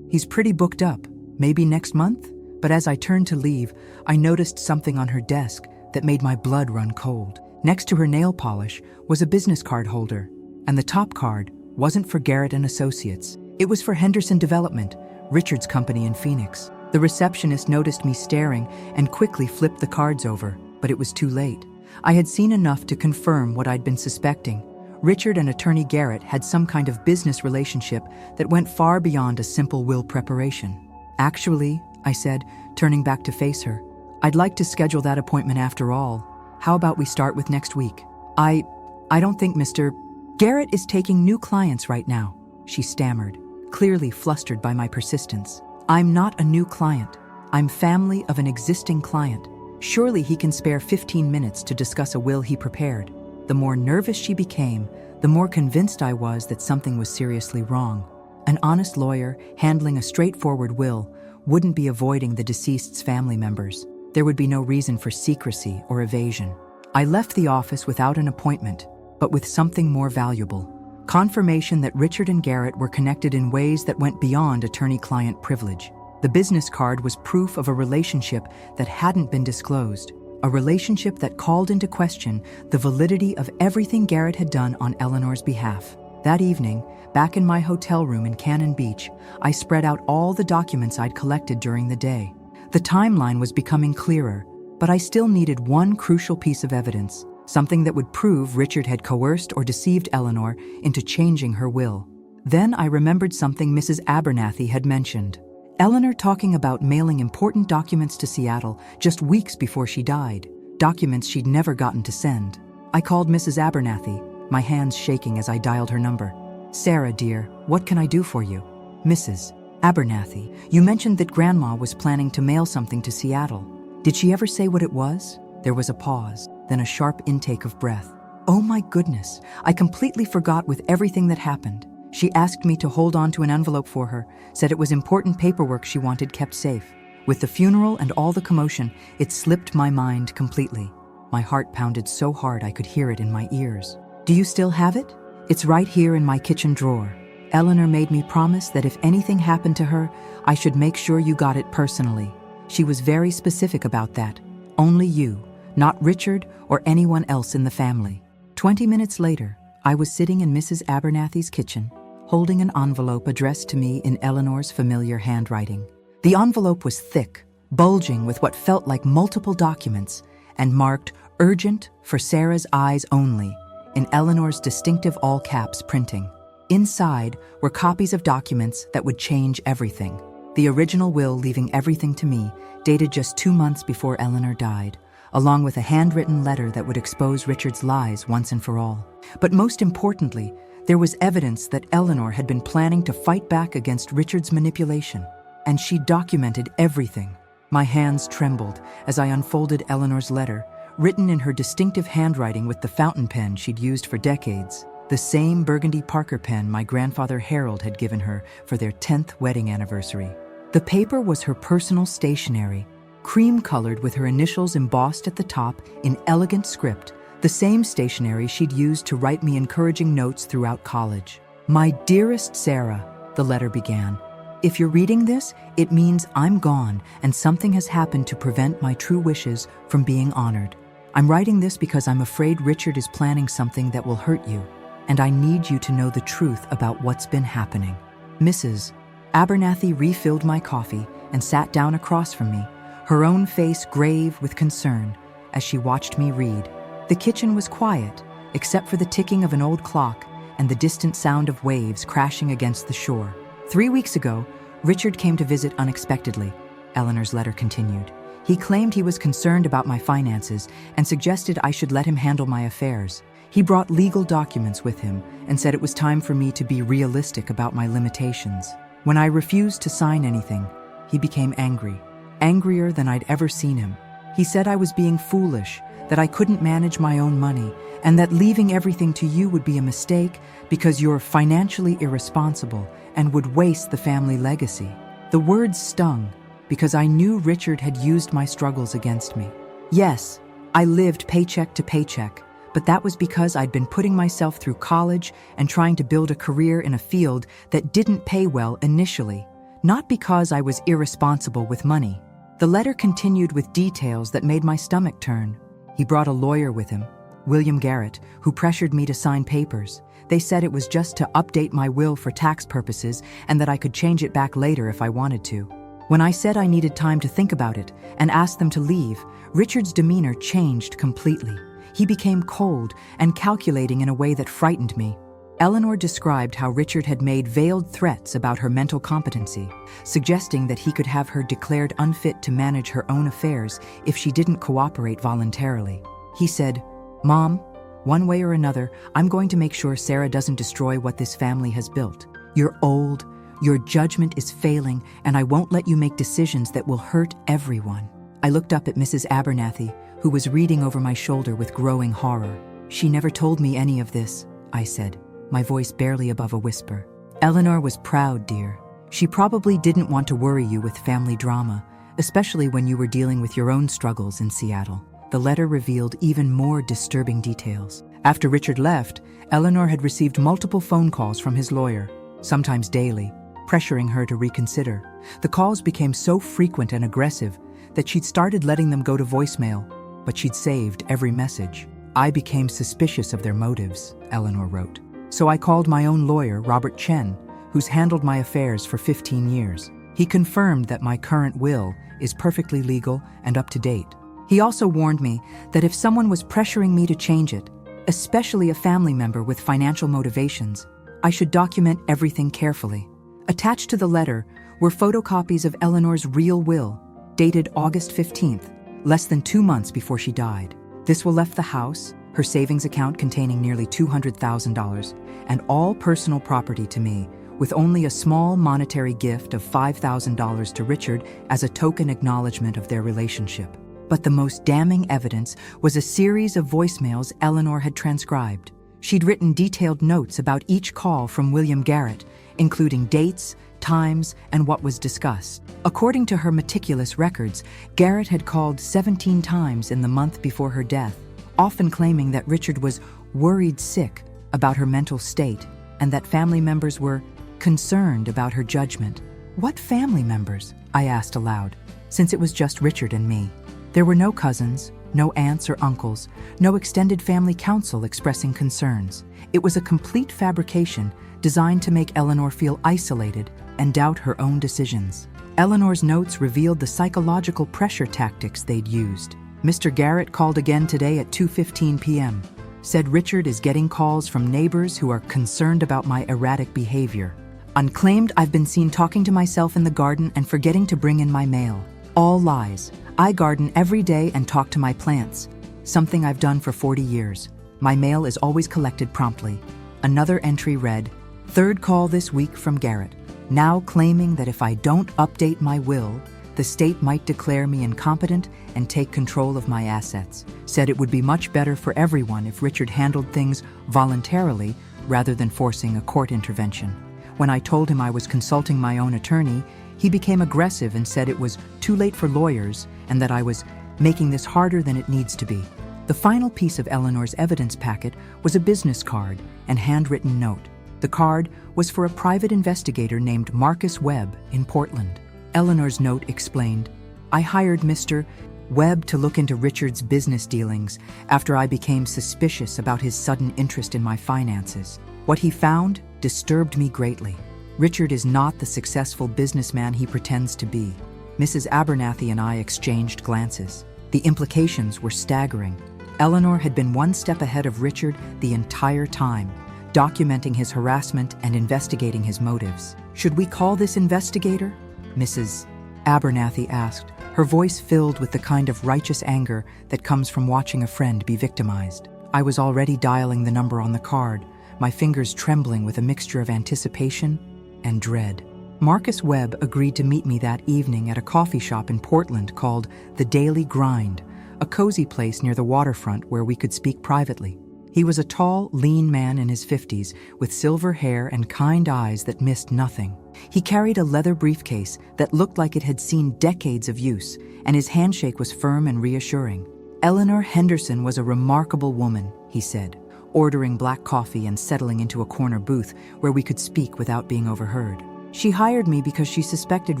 He's pretty booked up. Maybe next month?" But as I turned to leave, I noticed something on her desk that made my blood run cold. Next to her nail polish was a business card holder, and the top card wasn't for Garrett and Associates. It was for Henderson Development, Richard's company in Phoenix. The receptionist noticed me staring and quickly flipped the cards over, but it was too late. I had seen enough to confirm what I'd been suspecting. Richard and attorney Garrett had some kind of business relationship that went far beyond a simple will preparation. "Actually," I said, turning back to face her, "I'd like to schedule that appointment after all. How about we start with next week?" I don't think Mr. Garrett is taking new clients right now," she stammered, clearly flustered by my persistence. "I'm not a new client. I'm family of an existing client. Surely he can spare 15 minutes to discuss a will he prepared." The more nervous she became, the more convinced I was that something was seriously wrong. An honest lawyer handling a straightforward will wouldn't be avoiding the deceased's family members. There would be no reason for secrecy or evasion. I left the office without an appointment, but with something more valuable: confirmation that Richard and Garrett were connected in ways that went beyond attorney-client privilege. The business card was proof of a relationship that hadn't been disclosed, a relationship that called into question the validity of everything Garrett had done on Eleanor's behalf. That evening, back in my hotel room in Cannon Beach, I spread out all the documents I'd collected during the day. The timeline was becoming clearer, but I still needed one crucial piece of evidence, something that would prove Richard had coerced or deceived Eleanor into changing her will. Then I remembered something Mrs. Abernathy had mentioned. Eleanor talking about mailing important documents to Seattle just weeks before she died, documents she'd never gotten to send. I called Mrs. Abernathy, my hands shaking as I dialed her number. "Sarah, dear, what can I do for you?" "Mrs. Abernathy, you mentioned that Grandma was planning to mail something to Seattle. Did she ever say what it was?" There was a pause, then a sharp intake of breath. "Oh my goodness, I completely forgot with everything that happened. She asked me to hold on to an envelope for her, said it was important paperwork she wanted kept safe. With the funeral and all the commotion, it slipped my mind completely. My heart pounded so hard I could hear it in my ears. Do you still have it? It's right here in my kitchen drawer. Eleanor made me promise that if anything happened to her, I should make sure you got it personally. She was very specific about that. Only you, not Richard or anyone else in the family." 20 minutes later, I was sitting in Mrs. Abernathy's kitchen, holding an envelope addressed to me in Eleanor's familiar handwriting. The envelope was thick, bulging with what felt like multiple documents, and marked "Urgent for Sarah's eyes only" in Eleanor's distinctive all-caps printing. Inside were copies of documents that would change everything. The original will leaving everything to me, dated just 2 months before Eleanor died, along with a handwritten letter that would expose Richard's lies once and for all. But most importantly, there was evidence that Eleanor had been planning to fight back against Richard's manipulation, and she documented everything. My hands trembled as I unfolded Eleanor's letter, written in her distinctive handwriting with the fountain pen she'd used for decades, the same burgundy Parker pen my grandfather Harold had given her for their 10th wedding anniversary. The paper was her personal stationery, cream-colored with her initials embossed at the top in elegant script, the same stationery she'd used to write me encouraging notes throughout college. "My dearest Sarah," the letter began, "if you're reading this, it means I'm gone and something has happened to prevent my true wishes from being honored. I'm writing this because I'm afraid Richard is planning something that will hurt you, and I need you to know the truth about what's been happening." Mrs. Abernathy refilled my coffee and sat down across from me, her own face grave with concern as she watched me read. The kitchen was quiet, except for the ticking of an old clock and the distant sound of waves crashing against the shore. 3 weeks ago, Richard came to visit unexpectedly, Eleanor's letter continued. He claimed he was concerned about my finances and suggested I should let him handle my affairs. He brought legal documents with him and said it was time for me to be realistic about my limitations. When I refused to sign anything, he became angry, angrier than I'd ever seen him. He said I was being foolish, that I couldn't manage my own money, and that leaving everything to you would be a mistake because you're financially irresponsible and would waste the family legacy. The words stung because I knew Richard had used my struggles against me. Yes, I lived paycheck to paycheck, but that was because I'd been putting myself through college and trying to build a career in a field that didn't pay well initially, not because I was irresponsible with money. The letter continued with details that made my stomach turn. He brought a lawyer with him, William Garrett, who pressured me to sign papers. They said it was just to update my will for tax purposes and that I could change it back later if I wanted to. When I said I needed time to think about it and asked them to leave, Richard's demeanor changed completely. He became cold and calculating in a way that frightened me. Eleanor described how Richard had made veiled threats about her mental competency, suggesting that he could have her declared unfit to manage her own affairs if she didn't cooperate voluntarily. He said, "Mom, one way or another, I'm going to make sure Sarah doesn't destroy what this family has built. You're old, your judgment is failing, and I won't let you make decisions that will hurt everyone." I looked up at Mrs. Abernathy, who was reading over my shoulder with growing horror. "She never told me any of this," I said, my voice barely above a whisper. "Eleanor was proud, dear. She probably didn't want to worry you with family drama, especially when you were dealing with your own struggles in Seattle." The letter revealed even more disturbing details. After Richard left, Eleanor had received multiple phone calls from his lawyer, sometimes daily, pressuring her to reconsider. The calls became so frequent and aggressive that she'd started letting them go to voicemail, but she'd saved every message. "I became suspicious of their motives," Eleanor wrote. "So I called my own lawyer, Robert Chen, who's handled my affairs for 15 years. He confirmed that my current will is perfectly legal and up to date. He also warned me that if someone was pressuring me to change it, especially a family member with financial motivations, I should document everything carefully." Attached to the letter were photocopies of Eleanor's real will, dated August 15th, less than 2 months before she died. This will left the house, her savings account containing nearly $200,000, and all personal property to me, with only a small monetary gift of $5,000 to Richard as a token acknowledgement of their relationship. But the most damning evidence was a series of voicemails Eleanor had transcribed. She'd written detailed notes about each call from William Garrett, including dates, times, and what was discussed. According to her meticulous records, Garrett had called 17 times in the month before her death, often claiming that Richard was worried sick about her mental state and that family members were concerned about her judgment. What family members? I asked aloud, since it was just Richard and me. There were no cousins, no aunts or uncles, no extended family council expressing concerns. It was a complete fabrication designed to make Eleanor feel isolated and doubt her own decisions. Eleanor's notes revealed the psychological pressure tactics they'd used. Mr. Garrett called again today at 2:15 p.m. Said Richard is getting calls from neighbors who are concerned about my erratic behavior. Unclaimed, I've been seen talking to myself in the garden and forgetting to bring in my mail. All lies. I garden every day and talk to my plants, something I've done for 40 years. My mail is always collected promptly. Another entry read, "Third call this week from Garrett, now claiming that if I don't update my will, the state might declare me incompetent and take control of my assets. Said it would be much better for everyone if Richard handled things voluntarily rather than forcing a court intervention. When I told him I was consulting my own attorney, he became aggressive and said it was too late for lawyers and that I was making this harder than it needs to be." The final piece of Eleanor's evidence packet was a business card and handwritten note. The card was for a private investigator named Marcus Webb in Portland. Eleanor's note explained, "I hired Mr. Webb to look into Richard's business dealings after I became suspicious about his sudden interest in my finances. What he found disturbed me greatly. Richard is not the successful businessman he pretends to be." Mrs. Abernathy and I exchanged glances. The implications were staggering. Eleanor had been one step ahead of Richard the entire time, documenting his harassment and investigating his motives. "Should we call this investigator?" Mrs. Abernathy asked, her voice filled with the kind of righteous anger that comes from watching a friend be victimized. I was already dialing the number on the card, my fingers trembling with a mixture of anticipation and dread. Marcus Webb agreed to meet me that evening at a coffee shop in Portland called The Daily Grind, a cozy place near the waterfront where we could speak privately. He was a tall, lean man in his 50s with silver hair and kind eyes that missed nothing. He carried a leather briefcase that looked like it had seen decades of use, and his handshake was firm and reassuring. "Eleanor Henderson was a remarkable woman," he said, ordering black coffee and settling into a corner booth where we could speak without being overheard. "She hired me because she suspected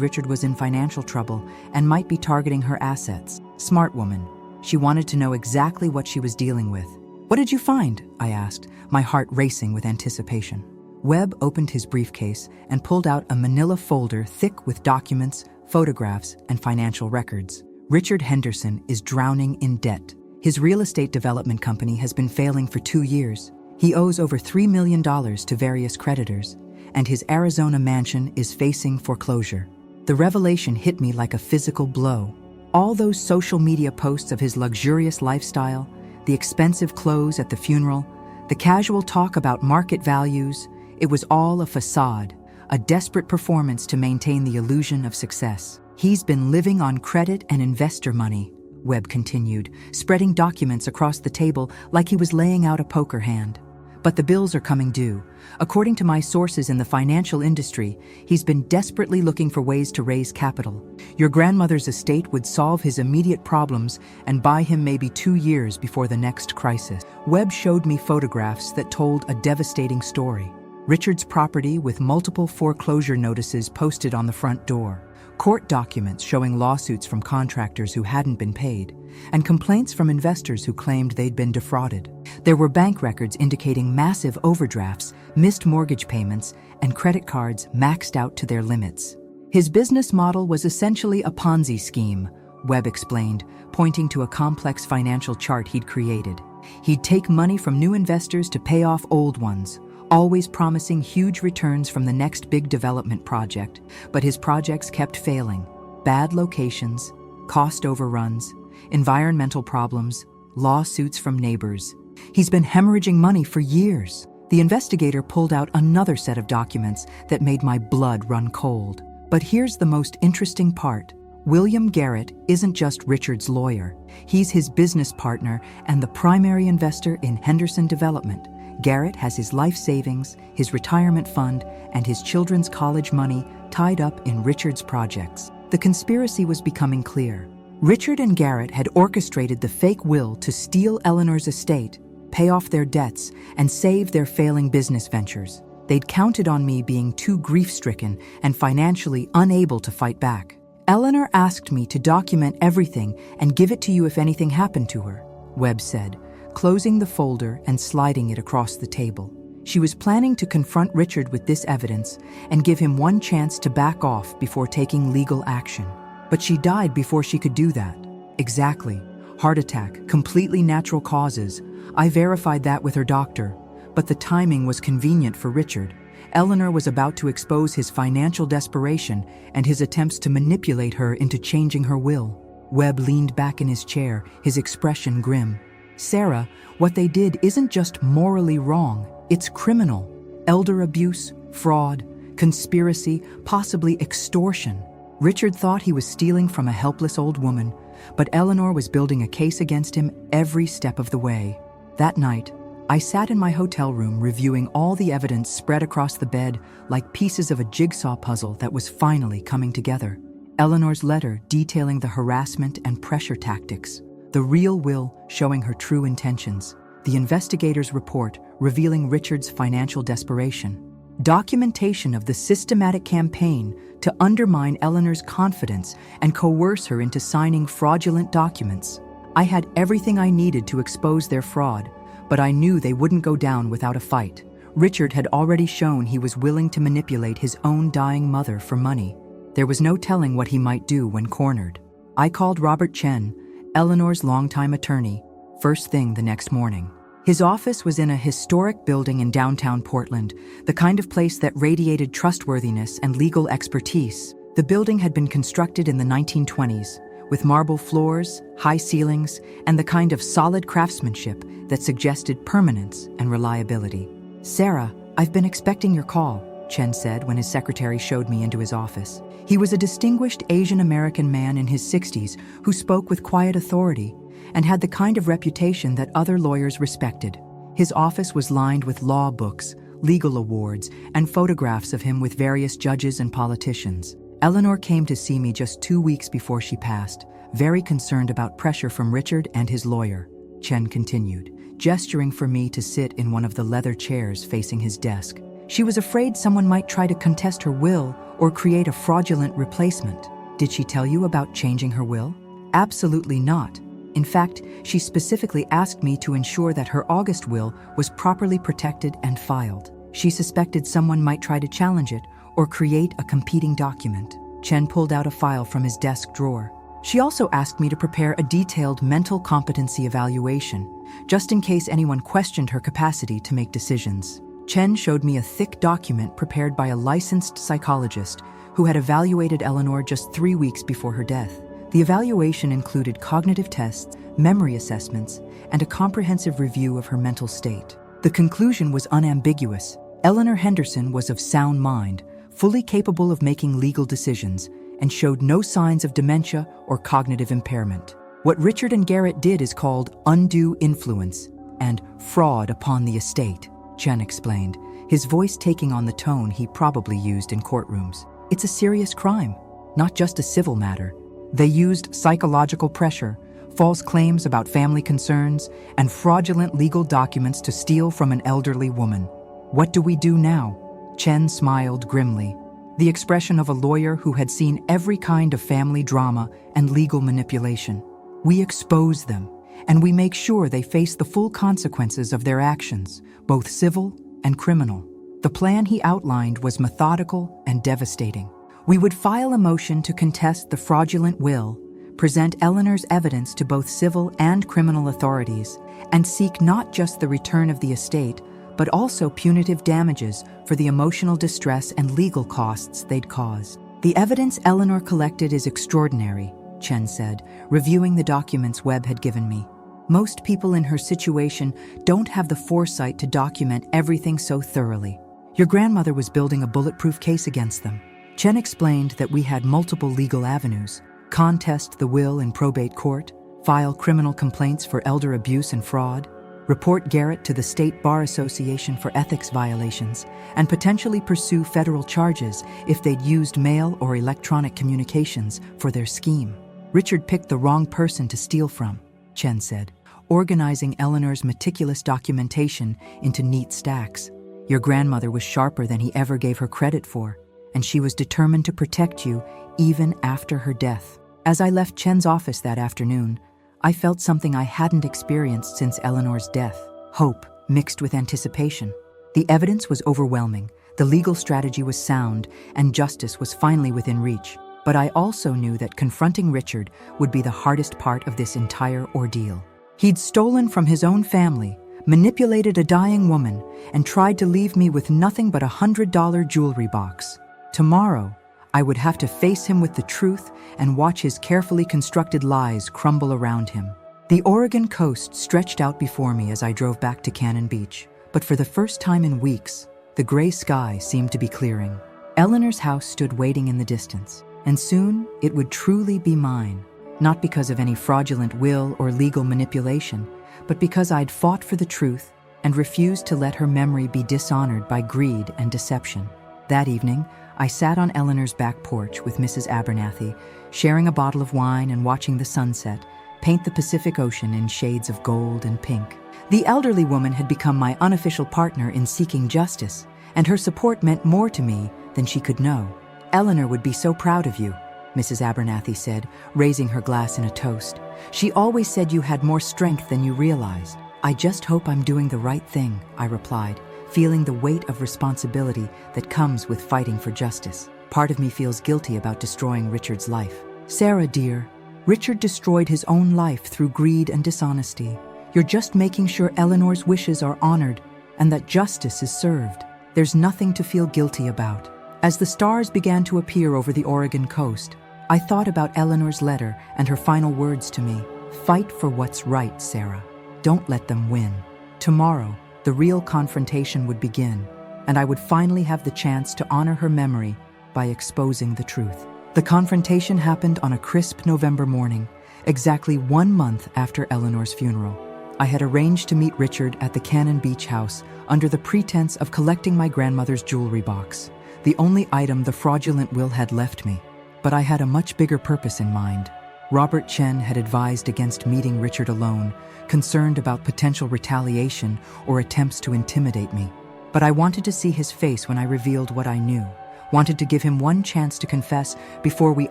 Richard was in financial trouble and might be targeting her assets. Smart woman. She wanted to know exactly what she was dealing with." "What did you find?" I asked, my heart racing with anticipation. Webb opened his briefcase and pulled out a manila folder thick with documents, photographs, and financial records. "Richard Henderson is drowning in debt. His real estate development company has been failing for 2 years. He owes over $3 million to various creditors, and his Arizona mansion is facing foreclosure." The revelation hit me like a physical blow. All those social media posts of his luxurious lifestyle, the expensive clothes at the funeral, the casual talk about market values, it was all a facade, a desperate performance to maintain the illusion of success. "He's been living on credit and investor money," Webb continued, spreading documents across the table like he was laying out a poker hand. "But the bills are coming due. According to my sources in the financial industry, he's been desperately looking for ways to raise capital. Your grandmother's estate would solve his immediate problems and buy him maybe 2 years before the next crisis." Webb showed me photographs that told a devastating story. Richard's property with multiple foreclosure notices posted on the front door, court documents showing lawsuits from contractors who hadn't been paid, and complaints from investors who claimed they'd been defrauded. There were bank records indicating massive overdrafts, missed mortgage payments, and credit cards maxed out to their limits. "His business model was essentially a Ponzi scheme," Webb explained, pointing to a complex financial chart he'd created. "He'd take money from new investors to pay off old ones, always promising huge returns from the next big development project, but his projects kept failing. Bad locations, cost overruns, environmental problems, lawsuits from neighbors. He's been hemorrhaging money for years. The investigator pulled out another set of documents that made my blood run cold. But here's the most interesting part. William Garrett isn't just Richard's lawyer. He's his business partner and the primary investor in Henderson Development. Garrett has his life savings, his retirement fund, and his children's college money tied up in Richard's projects. The conspiracy was becoming clear. Richard and Garrett had orchestrated the fake will to steal Eleanor's estate, pay off their debts, and save their failing business ventures. They'd counted on me being too grief-stricken and financially unable to fight back. Eleanor asked me to document everything and give it to you if anything happened to her, Webb said, closing the folder and sliding it across the table. She was planning to confront Richard with this evidence and give him one chance to back off before taking legal action. But she died before she could do that. Exactly. Heart attack, completely natural causes. I verified that with her doctor, but the timing was convenient for Richard. Eleanor was about to expose his financial desperation and his attempts to manipulate her into changing her will. Webb leaned back in his chair, his expression grim. Sarah, what they did isn't just morally wrong, it's criminal. Elder abuse, fraud, conspiracy, possibly extortion. Richard thought he was stealing from a helpless old woman, but Eleanor was building a case against him every step of the way. That night, I sat in my hotel room reviewing all the evidence spread across the bed like pieces of a jigsaw puzzle that was finally coming together. Eleanor's letter detailing the harassment and pressure tactics, the real will showing her true intentions, the investigator's report revealing Richard's financial desperation, documentation of the systematic campaign to undermine Eleanor's confidence and coerce her into signing fraudulent documents. I had everything I needed to expose their fraud, but I knew they wouldn't go down without a fight. Richard had already shown he was willing to manipulate his own dying mother for money. There was no telling what he might do when cornered. I called Robert Chen, Eleanor's longtime attorney, first thing the next morning. His office was in a historic building in downtown Portland, the kind of place that radiated trustworthiness and legal expertise. The building had been constructed in the 1920s, with marble floors, high ceilings, and the kind of solid craftsmanship that suggested permanence and reliability. "Sarah, I've been expecting your call," Chen said when his secretary showed me into his office. He was a distinguished Asian American man in his 60s who spoke with quiet authority and had the kind of reputation that other lawyers respected. His office was lined with law books, legal awards, and photographs of him with various judges and politicians. Eleanor came to see me just 2 weeks before she passed, very concerned about pressure from Richard and his lawyer, Chen continued, gesturing for me to sit in one of the leather chairs facing his desk. She was afraid someone might try to contest her will or create a fraudulent replacement. Did she tell you about changing her will? Absolutely not. In fact, she specifically asked me to ensure that her August will was properly protected and filed. She suspected someone might try to challenge it or create a competing document. Chen pulled out a file from his desk drawer. She also asked me to prepare a detailed mental competency evaluation, just in case anyone questioned her capacity to make decisions. Chen showed me a thick document prepared by a licensed psychologist who had evaluated Eleanor just 3 weeks before her death. The evaluation included cognitive tests, memory assessments, and a comprehensive review of her mental state. The conclusion was unambiguous. Eleanor Henderson was of sound mind, fully capable of making legal decisions, and showed no signs of dementia or cognitive impairment. What Richard and Garrett did is called undue influence and fraud upon the estate, Chen explained, his voice taking on the tone he probably used in courtrooms. It's a serious crime, not just a civil matter. They used psychological pressure, false claims about family concerns, and fraudulent legal documents to steal from an elderly woman. What do we do now? Chen smiled grimly, the expression of a lawyer who had seen every kind of family drama and legal manipulation. We expose them, and we make sure they face the full consequences of their actions, both civil and criminal. The plan he outlined was methodical and devastating. We would file a motion to contest the fraudulent will, present Eleanor's evidence to both civil and criminal authorities, and seek not just the return of the estate, but also punitive damages for the emotional distress and legal costs they'd caused. "The evidence Eleanor collected is extraordinary," Chen said, reviewing the documents Webb had given me. "Most people in her situation don't have the foresight to document everything so thoroughly. Your grandmother was building a bulletproof case against them." Chen explained that we had multiple legal avenues: contest the will in probate court, file criminal complaints for elder abuse and fraud, report Garrett to the State Bar Association for ethics violations, and potentially pursue federal charges if they'd used mail or electronic communications for their scheme. "Richard picked the wrong person to steal from," Chen said, organizing Eleanor's meticulous documentation into neat stacks. "Your grandmother was sharper than he ever gave her credit for, and she was determined to protect you even after her death." As I left Chen's office that afternoon, I felt something I hadn't experienced since Eleanor's death: hope mixed with anticipation. The evidence was overwhelming, the legal strategy was sound, and justice was finally within reach. But I also knew that confronting Richard would be the hardest part of this entire ordeal. He'd stolen from his own family, manipulated a dying woman, and tried to leave me with nothing but a $100 jewelry box. Tomorrow, I would have to face him with the truth and watch his carefully constructed lies crumble around him. The Oregon coast stretched out before me as I drove back to Cannon Beach, but for the first time in weeks, the gray sky seemed to be clearing. Eleanor's house stood waiting in the distance, and soon it would truly be mine, not because of any fraudulent will or legal manipulation, but because I'd fought for the truth and refused to let her memory be dishonored by greed and deception. That evening, I sat on Eleanor's back porch with Mrs. Abernathy, sharing a bottle of wine and watching the sunset paint the Pacific Ocean in shades of gold and pink. The elderly woman had become my unofficial partner in seeking justice, and her support meant more to me than she could know. "Eleanor would be so proud of you," Mrs. Abernathy said, raising her glass in a toast. "She always said you had more strength than you realized." "I just hope I'm doing the right thing," I replied, feeling the weight of responsibility that comes with fighting for justice. Part of me feels guilty about destroying Richard's life. "Sarah, dear, Richard destroyed his own life through greed and dishonesty. You're just making sure Eleanor's wishes are honored and that justice is served. There's nothing to feel guilty about." As the stars began to appear over the Oregon coast, I thought about Eleanor's letter and her final words to me: "Fight for what's right, Sarah. Don't let them win." Tomorrow, the real confrontation would begin, and I would finally have the chance to honor her memory by exposing the truth. The confrontation happened on a crisp November morning, exactly 1 month after Eleanor's funeral. I had arranged to meet Richard at the Cannon Beach house under the pretense of collecting my grandmother's jewelry box, the only item the fraudulent will had left me. But I had a much bigger purpose in mind. Robert Chen had advised against meeting Richard alone, concerned about potential retaliation or attempts to intimidate me. But I wanted to see his face when I revealed what I knew, wanted to give him one chance to confess before we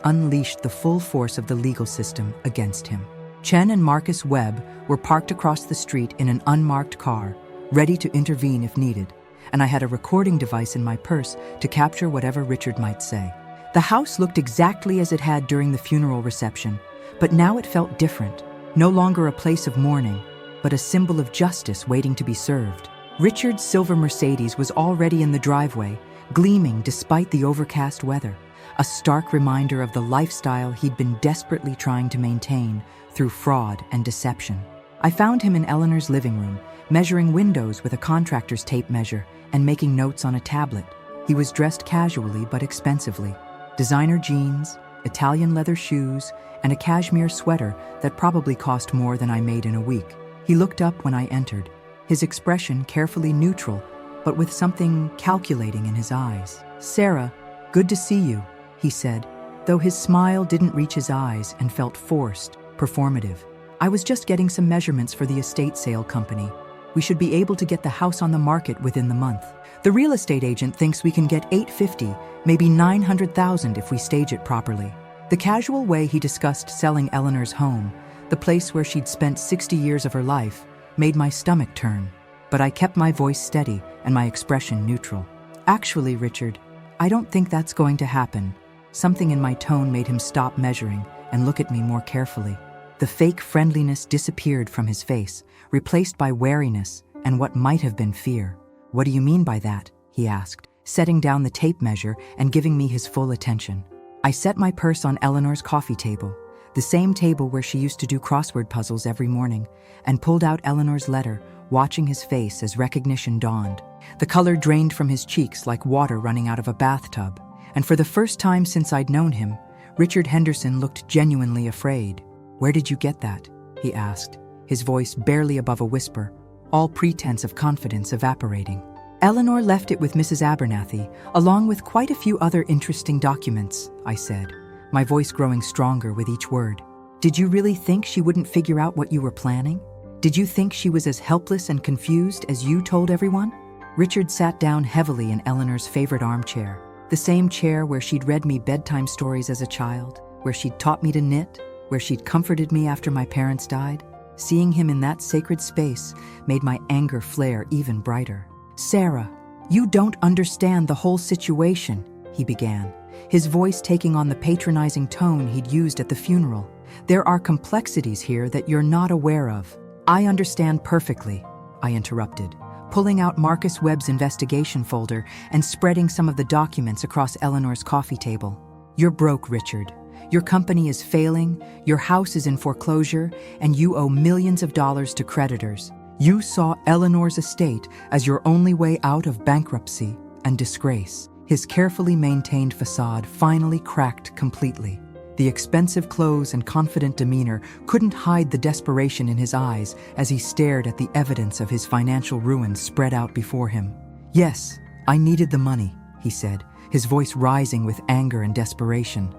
unleashed the full force of the legal system against him. Chen and Marcus Webb were parked across the street in an unmarked car, ready to intervene if needed, and I had a recording device in my purse to capture whatever Richard might say. The house looked exactly as it had during the funeral reception, but now it felt different. No longer a place of mourning, but a symbol of justice waiting to be served. Richard's silver Mercedes was already in the driveway, gleaming despite the overcast weather, a stark reminder of the lifestyle he'd been desperately trying to maintain through fraud and deception. I found him in Eleanor's living room, measuring windows with a contractor's tape measure and making notes on a tablet. He was dressed casually but expensively. Designer jeans, Italian leather shoes, and a cashmere sweater that probably cost more than I made in a week. He looked up when I entered, his expression carefully neutral, but with something calculating in his eyes. "Sarah, good to see you," he said, though his smile didn't reach his eyes and felt forced, performative. "I was just getting some measurements for the estate sale company. We should be able to get the house on the market within the month. The real estate agent thinks we can get $850, maybe $900,000 if we stage it properly." The casual way he discussed selling Eleanor's home, the place where she'd spent 60 years of her life, made my stomach turn. But I kept my voice steady and my expression neutral. "Actually, Richard, I don't think that's going to happen." Something in my tone made him stop measuring and look at me more carefully. The fake friendliness disappeared from his face, replaced by wariness and what might have been fear. "What do you mean by that?" he asked, setting down the tape measure and giving me his full attention. I set my purse on Eleanor's coffee table, the same table where she used to do crossword puzzles every morning, and pulled out Eleanor's letter, watching his face as recognition dawned. The color drained from his cheeks like water running out of a bathtub, and for the first time since I'd known him, Richard Henderson looked genuinely afraid. "Where did you get that?" he asked, his voice barely above a whisper, all pretense of confidence evaporating. "Eleanor left it with Mrs. Abernathy, along with quite a few other interesting documents," I said, my voice growing stronger with each word. "Did you really think she wouldn't figure out what you were planning? Did you think she was as helpless and confused as you told everyone?" Richard sat down heavily in Eleanor's favorite armchair, the same chair where she'd read me bedtime stories as a child, where she'd taught me to knit, where she'd comforted me after my parents died. Seeing him in that sacred space made my anger flare even brighter. "Sarah, you don't understand the whole situation," he began, his voice taking on the patronizing tone he'd used at the funeral. "There are complexities here that you're not aware of." "I understand perfectly," I interrupted, pulling out Marcus Webb's investigation folder and spreading some of the documents across Eleanor's coffee table. "You're broke, Richard. Your company is failing, your house is in foreclosure, and you owe millions of dollars to creditors. You saw Eleanor's estate as your only way out of bankruptcy and disgrace." His carefully maintained facade finally cracked completely. The expensive clothes and confident demeanor couldn't hide the desperation in his eyes as he stared at the evidence of his financial ruin spread out before him. "Yes, I needed the money," he said, his voice rising with anger and desperation.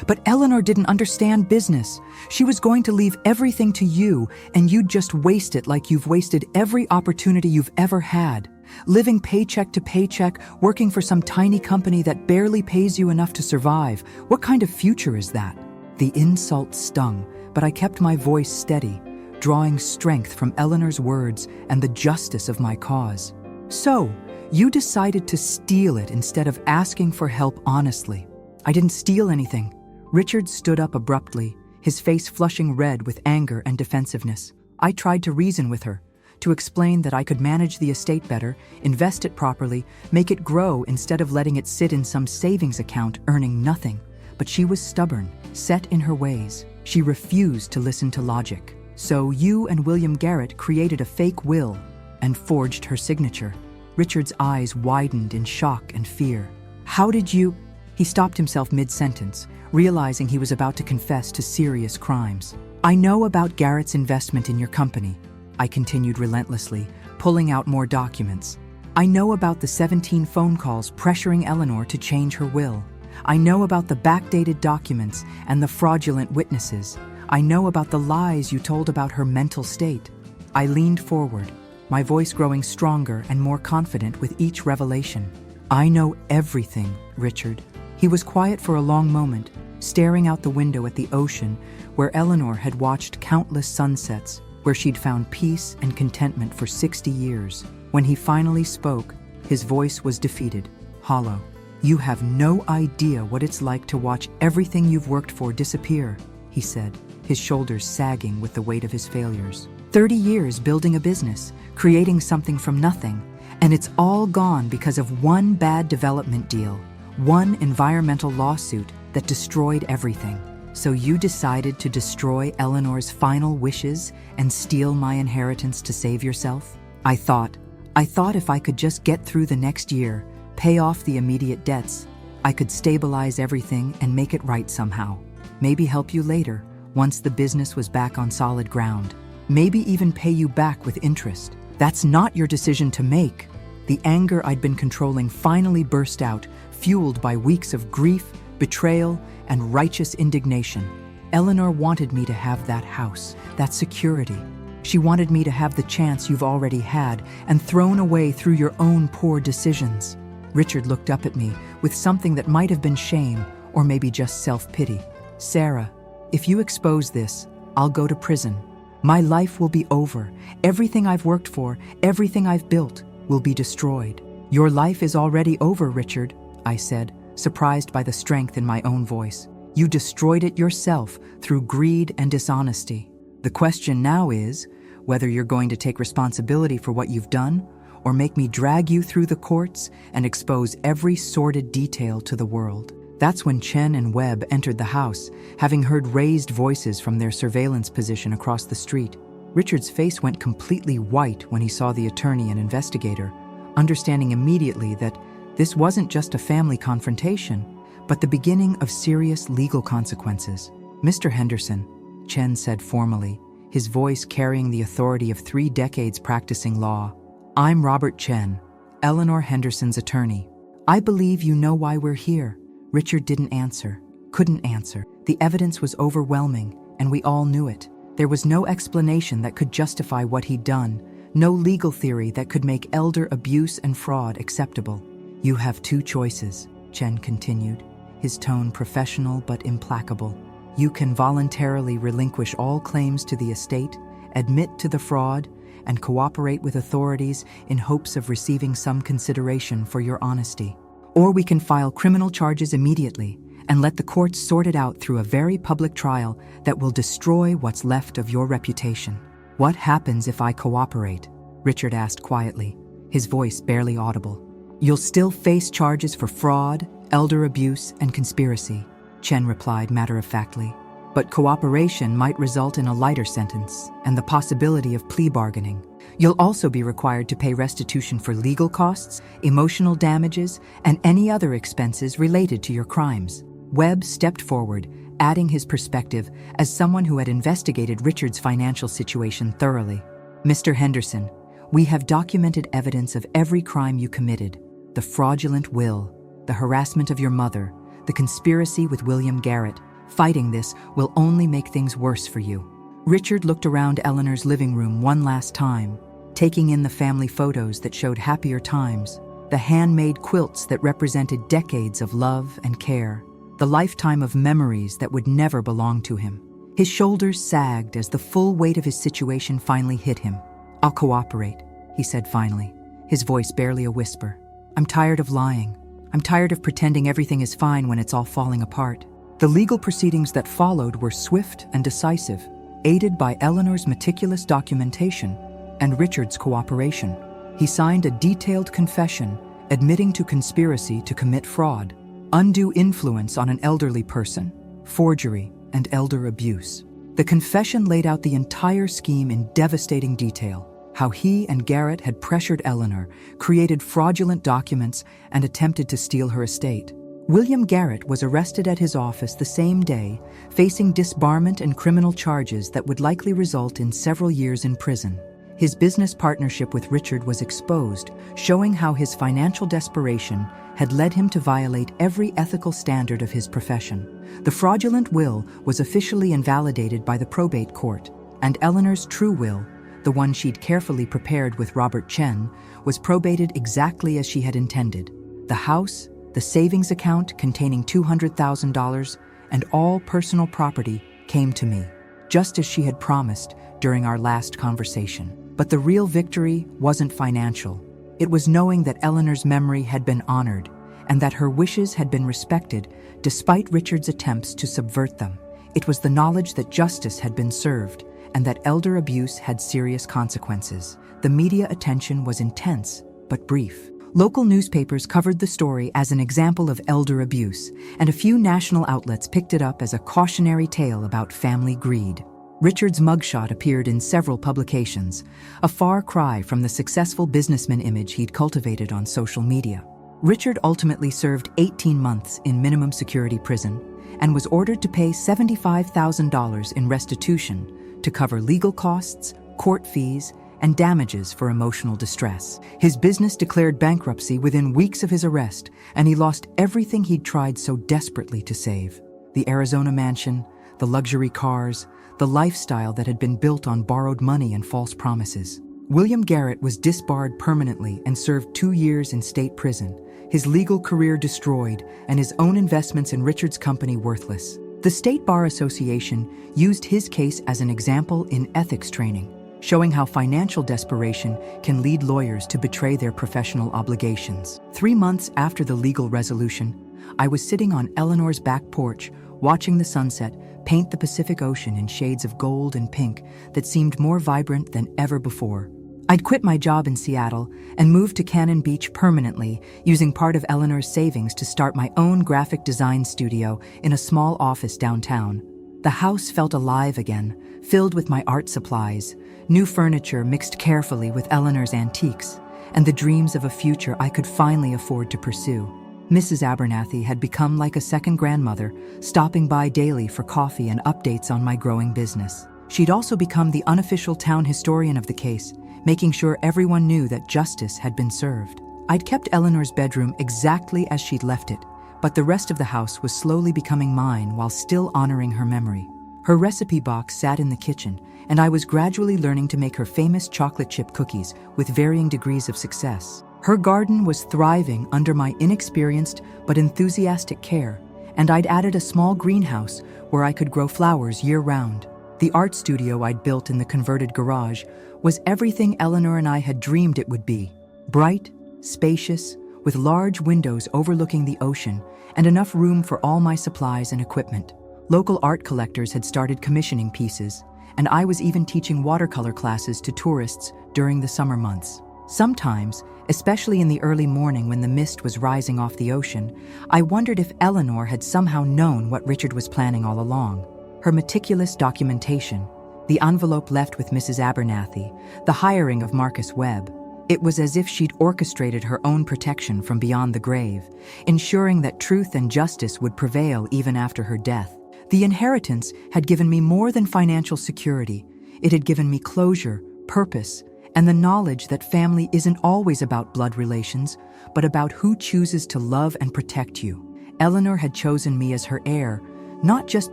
"But Eleanor didn't understand business. She was going to leave everything to you, and you'd just waste it like you've wasted every opportunity you've ever had. Living paycheck to paycheck, working for some tiny company that barely pays you enough to survive. What kind of future is that?" The insult stung, but I kept my voice steady, drawing strength from Eleanor's words and the justice of my cause. "So, you decided to steal it instead of asking for help honestly." "I didn't steal anything." Richard stood up abruptly, his face flushing red with anger and defensiveness. "I tried to reason with her, to explain that I could manage the estate better, invest it properly, make it grow instead of letting it sit in some savings account earning nothing. But she was stubborn, set in her ways. She refused to listen to logic. So you and William Garrett created a fake will and forged her signature." Richard's eyes widened in shock and fear. "How did you—" He stopped himself mid-sentence, realizing he was about to confess to serious crimes. "I know about Garrett's investment in your company," I continued relentlessly, pulling out more documents. "I know about the 17 phone calls pressuring Eleanor to change her will. I know about the backdated documents and the fraudulent witnesses. I know about the lies you told about her mental state." I leaned forward, my voice growing stronger and more confident with each revelation. "I know everything, Richard." He was quiet for a long moment, staring out the window at the ocean where Eleanor had watched countless sunsets, where she'd found peace and contentment for 60 years. When he finally spoke, his voice was defeated, hollow. "You have no idea what it's like to watch everything you've worked for disappear," he said, his shoulders sagging with the weight of his failures. 30 years building a business, creating something from nothing, and it's all gone because of one bad development deal, one environmental lawsuit that destroyed everything. So you decided to destroy Eleanor's final wishes and steal my inheritance to save yourself? I thought if I could just get through the next year, pay off the immediate debts, I could stabilize everything and make it right somehow. Maybe help you later, once the business was back on solid ground. Maybe even pay you back with interest. That's not your decision to make. The anger I'd been controlling finally burst out, fueled by weeks of grief, betrayal, and righteous indignation. Eleanor wanted me to have that house, that security. She wanted me to have the chance you've already had and thrown away through your own poor decisions. Richard looked up at me with something that might have been shame or maybe just self-pity. "Sarah, if you expose this, I'll go to prison. My life will be over. Everything I've worked for, everything I've built, will be destroyed." "Your life is already over, Richard," I said, surprised by the strength in my own voice. "You destroyed it yourself through greed and dishonesty. The question now is whether you're going to take responsibility for what you've done or make me drag you through the courts and expose every sordid detail to the world. That's when Chen and Webb entered the house, having heard raised voices from their surveillance position across the street. Richard's face went completely white when he saw the attorney and investigator, understanding immediately that this wasn't just a family confrontation, but the beginning of serious legal consequences. "Mr. Henderson," Chen said formally, his voice carrying the authority of 3 decades practicing law, "I'm Robert Chen, Eleanor Henderson's attorney. I believe you know why we're here." Richard couldn't answer. The evidence was overwhelming, and we all knew it. There was no explanation that could justify what he'd done, no legal theory that could make elder abuse and fraud acceptable. "You have 2 choices," Chen continued, his tone professional but implacable. "You can voluntarily relinquish all claims to the estate, admit to the fraud, and cooperate with authorities in hopes of receiving some consideration for your honesty. Or we can file criminal charges immediately and let the courts sort it out through a very public trial that will destroy what's left of your reputation." "What happens if I cooperate?" Richard asked quietly, his voice barely audible. "You'll still face charges for fraud, elder abuse, and conspiracy," Chen replied matter-of-factly. "But cooperation might result in a lighter sentence and the possibility of plea bargaining. You'll also be required to pay restitution for legal costs, emotional damages, and any other expenses related to your crimes." Webb stepped forward, adding his perspective as someone who had investigated Richard's financial situation thoroughly. "Mr. Henderson, we have documented evidence of every crime you committed: the fraudulent will, the harassment of your mother, the conspiracy with William Garrett. Fighting this will only make things worse for you." Richard looked around Eleanor's living room one last time, taking in the family photos that showed happier times, the handmade quilts that represented decades of love and care, the lifetime of memories that would never belong to him. His shoulders sagged as the full weight of his situation finally hit him. "I'll cooperate," he said finally, his voice barely a whisper. "I'm tired of lying. I'm tired of pretending everything is fine when it's all falling apart." The legal proceedings that followed were swift and decisive, aided by Eleanor's meticulous documentation and Richard's cooperation. He signed a detailed confession admitting to conspiracy to commit fraud, undue influence on an elderly person, forgery, and elder abuse. The confession laid out the entire scheme in devastating detail: how he and Garrett had pressured Eleanor, created fraudulent documents, and attempted to steal her estate. William Garrett was arrested at his office the same day, facing disbarment and criminal charges that would likely result in several years in prison. His business partnership with Richard was exposed, showing how his financial desperation had led him to violate every ethical standard of his profession. The fraudulent will was officially invalidated by the probate court, and Eleanor's true will, the one she'd carefully prepared with Robert Chen, was probated exactly as she had intended. The house, the savings account containing $200,000, and all personal property came to me, just as she had promised during our last conversation. But the real victory wasn't financial. It was knowing that Eleanor's memory had been honored and that her wishes had been respected despite Richard's attempts to subvert them. It was the knowledge that justice had been served and that elder abuse had serious consequences. The media attention was intense but brief. Local newspapers covered the story as an example of elder abuse, and a few national outlets picked it up as a cautionary tale about family greed. Richard's mugshot appeared in several publications, a far cry from the successful businessman image he'd cultivated on social media. Richard ultimately served 18 months in minimum security prison and was ordered to pay $75,000 in restitution to cover legal costs, court fees, and damages for emotional distress. His business declared bankruptcy within weeks of his arrest, and he lost everything he'd tried so desperately to save: the Arizona mansion, the luxury cars, the lifestyle that had been built on borrowed money and false promises. William Garrett was disbarred permanently and served 2 years in state prison, his legal career destroyed and his own investments in Richard's company worthless. The State Bar Association used his case as an example in ethics training, showing how financial desperation can lead lawyers to betray their professional obligations. 3 months after the legal resolution, I was sitting on Eleanor's back porch, watching the sunset paint the Pacific Ocean in shades of gold and pink that seemed more vibrant than ever before. I'd quit my job in Seattle and moved to Cannon Beach permanently, using part of Eleanor's savings to start my own graphic design studio in a small office downtown. The house felt alive again, filled with my art supplies, new furniture mixed carefully with Eleanor's antiques, and the dreams of a future I could finally afford to pursue. Mrs. Abernathy had become like a second grandmother, stopping by daily for coffee and updates on my growing business. She'd also become the unofficial town historian of the case, making sure everyone knew that justice had been served. I'd kept Eleanor's bedroom exactly as she'd left it, but the rest of the house was slowly becoming mine while still honoring her memory. Her recipe box sat in the kitchen, and I was gradually learning to make her famous chocolate chip cookies with varying degrees of success. Her garden was thriving under my inexperienced but enthusiastic care, and I'd added a small greenhouse where I could grow flowers year-round. The art studio I'd built in the converted garage was everything Eleanor and I had dreamed it would be. Bright, spacious, with large windows overlooking the ocean and enough room for all my supplies and equipment. Local art collectors had started commissioning pieces, and I was even teaching watercolor classes to tourists during the summer months. Sometimes, especially in the early morning when the mist was rising off the ocean, I wondered if Eleanor had somehow known what Richard was planning all along. Her meticulous documentation, the envelope left with Mrs. Abernathy, the hiring of Marcus Webb. It was as if she'd orchestrated her own protection from beyond the grave, ensuring that truth and justice would prevail even after her death. The inheritance had given me more than financial security. It had given me closure, purpose, and the knowledge that family isn't always about blood relations, but about who chooses to love and protect you. Eleanor had chosen me as her heir, not just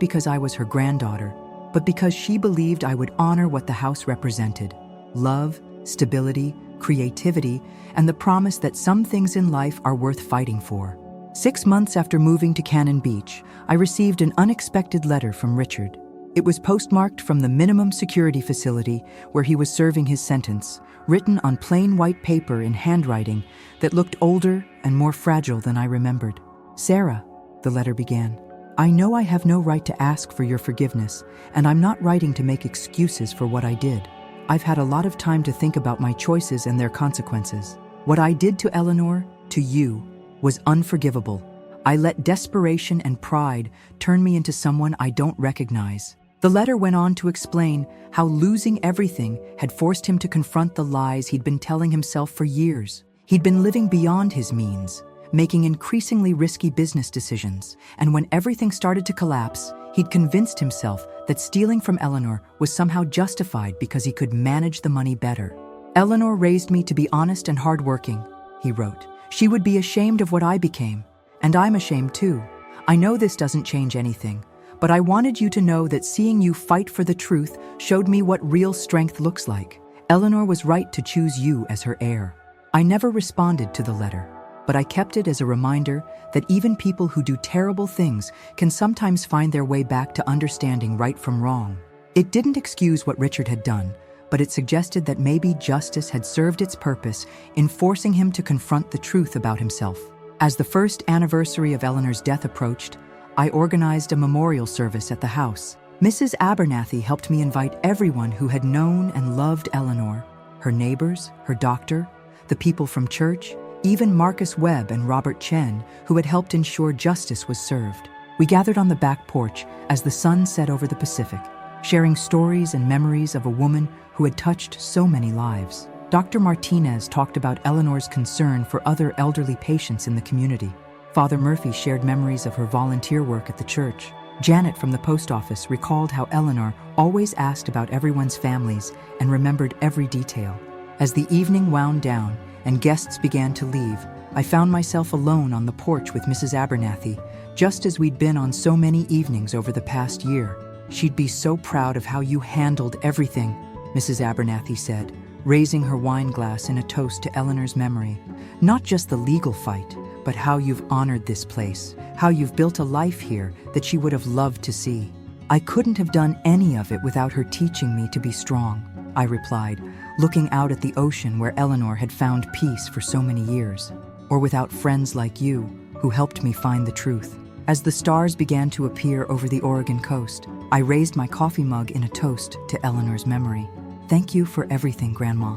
because I was her granddaughter, but because she believed I would honor what the house represented: love, stability, creativity, and the promise that some things in life are worth fighting for. 6 months after moving to Cannon Beach, I received an unexpected letter from Richard. It was postmarked from the minimum security facility where he was serving his sentence, written on plain white paper in handwriting that looked older and more fragile than I remembered. "Sarah," the letter began, "I know I have no right to ask for your forgiveness, and I'm not writing to make excuses for what I did. I've had a lot of time to think about my choices and their consequences. What I did to Eleanor, to you, was unforgivable. I let desperation and pride turn me into someone I don't recognize." The letter went on to explain how losing everything had forced him to confront the lies he'd been telling himself for years. He'd been living beyond his means, making increasingly risky business decisions, and when everything started to collapse, he'd convinced himself that stealing from Eleanor was somehow justified because he could manage the money better. "Eleanor raised me to be honest and hardworking," he wrote. "She would be ashamed of what I became, and I'm ashamed too. I know this doesn't change anything, but I wanted you to know that seeing you fight for the truth showed me what real strength looks like. Eleanor was right to choose you as her heir." I never responded to the letter, but I kept it as a reminder that even people who do terrible things can sometimes find their way back to understanding right from wrong. It didn't excuse what Richard had done, but it suggested that maybe justice had served its purpose in forcing him to confront the truth about himself. As the first anniversary of Eleanor's death approached, I organized a memorial service at the house. Mrs. Abernathy helped me invite everyone who had known and loved Eleanor, her neighbors, her doctor, the people from church, even Marcus Webb and Robert Chen, who had helped ensure justice was served. We gathered on the back porch as the sun set over the Pacific, sharing stories and memories of a woman who had touched so many lives. Dr. Martinez talked about Eleanor's concern for other elderly patients in the community. Father Murphy shared memories of her volunteer work at the church. Janet from the post office recalled how Eleanor always asked about everyone's families and remembered every detail. As the evening wound down and guests began to leave, I found myself alone on the porch with Mrs. Abernathy, just as we'd been on so many evenings over the past year. "She'd be so proud of how you handled everything," Mrs. Abernathy said, raising her wine glass in a toast to Eleanor's memory. "Not just the legal fight, but how you've honored this place, how you've built a life here that she would have loved to see." "I couldn't have done any of it without her teaching me to be strong," I replied, looking out at the ocean where Eleanor had found peace for so many years. "Or without friends like you, who helped me find the truth." As the stars began to appear over the Oregon coast, I raised my coffee mug in a toast to Eleanor's memory. "Thank you for everything, Grandma."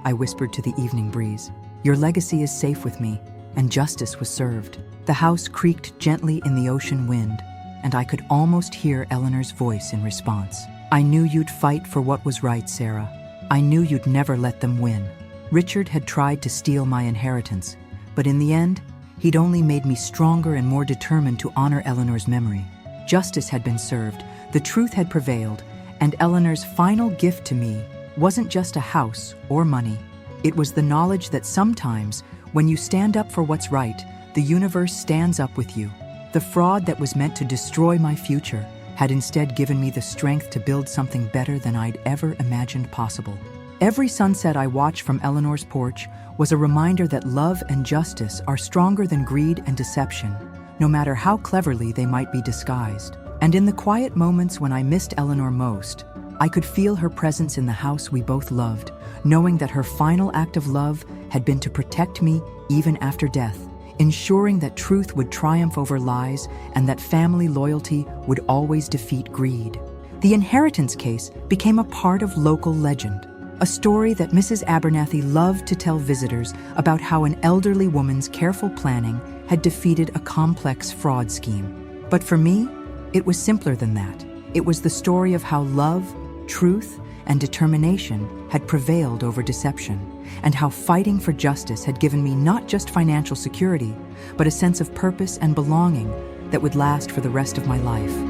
I whispered to the evening breeze. Your legacy is safe with me, and justice was served. The house creaked gently in the ocean wind, and I could almost hear Eleanor's voice in response. I knew you'd fight for what was right, Sarah. I knew you'd never let them win. Richard had tried to steal my inheritance, but in the end, he'd only made me stronger and more determined to honor Eleanor's memory. Justice had been served, the truth had prevailed, and Eleanor's final gift to me wasn't just a house or money. It was the knowledge that sometimes, when you stand up for what's right, the universe stands up with you. The fraud that was meant to destroy my future had instead given me the strength to build something better than I'd ever imagined possible. Every sunset I watched from Eleanor's porch was a reminder that love and justice are stronger than greed and deception, no matter how cleverly they might be disguised. And in the quiet moments when I missed Eleanor most, I could feel her presence in the house we both loved, knowing that her final act of love had been to protect me even after death, ensuring that truth would triumph over lies and that family loyalty would always defeat greed. The inheritance case became a part of local legend, a story that Mrs. Abernathy loved to tell visitors about how an elderly woman's careful planning had defeated a complex fraud scheme. But for me, it was simpler than that. It was the story of how love, truth, and determination had prevailed over deception, and how fighting for justice had given me not just financial security, but a sense of purpose and belonging that would last for the rest of my life.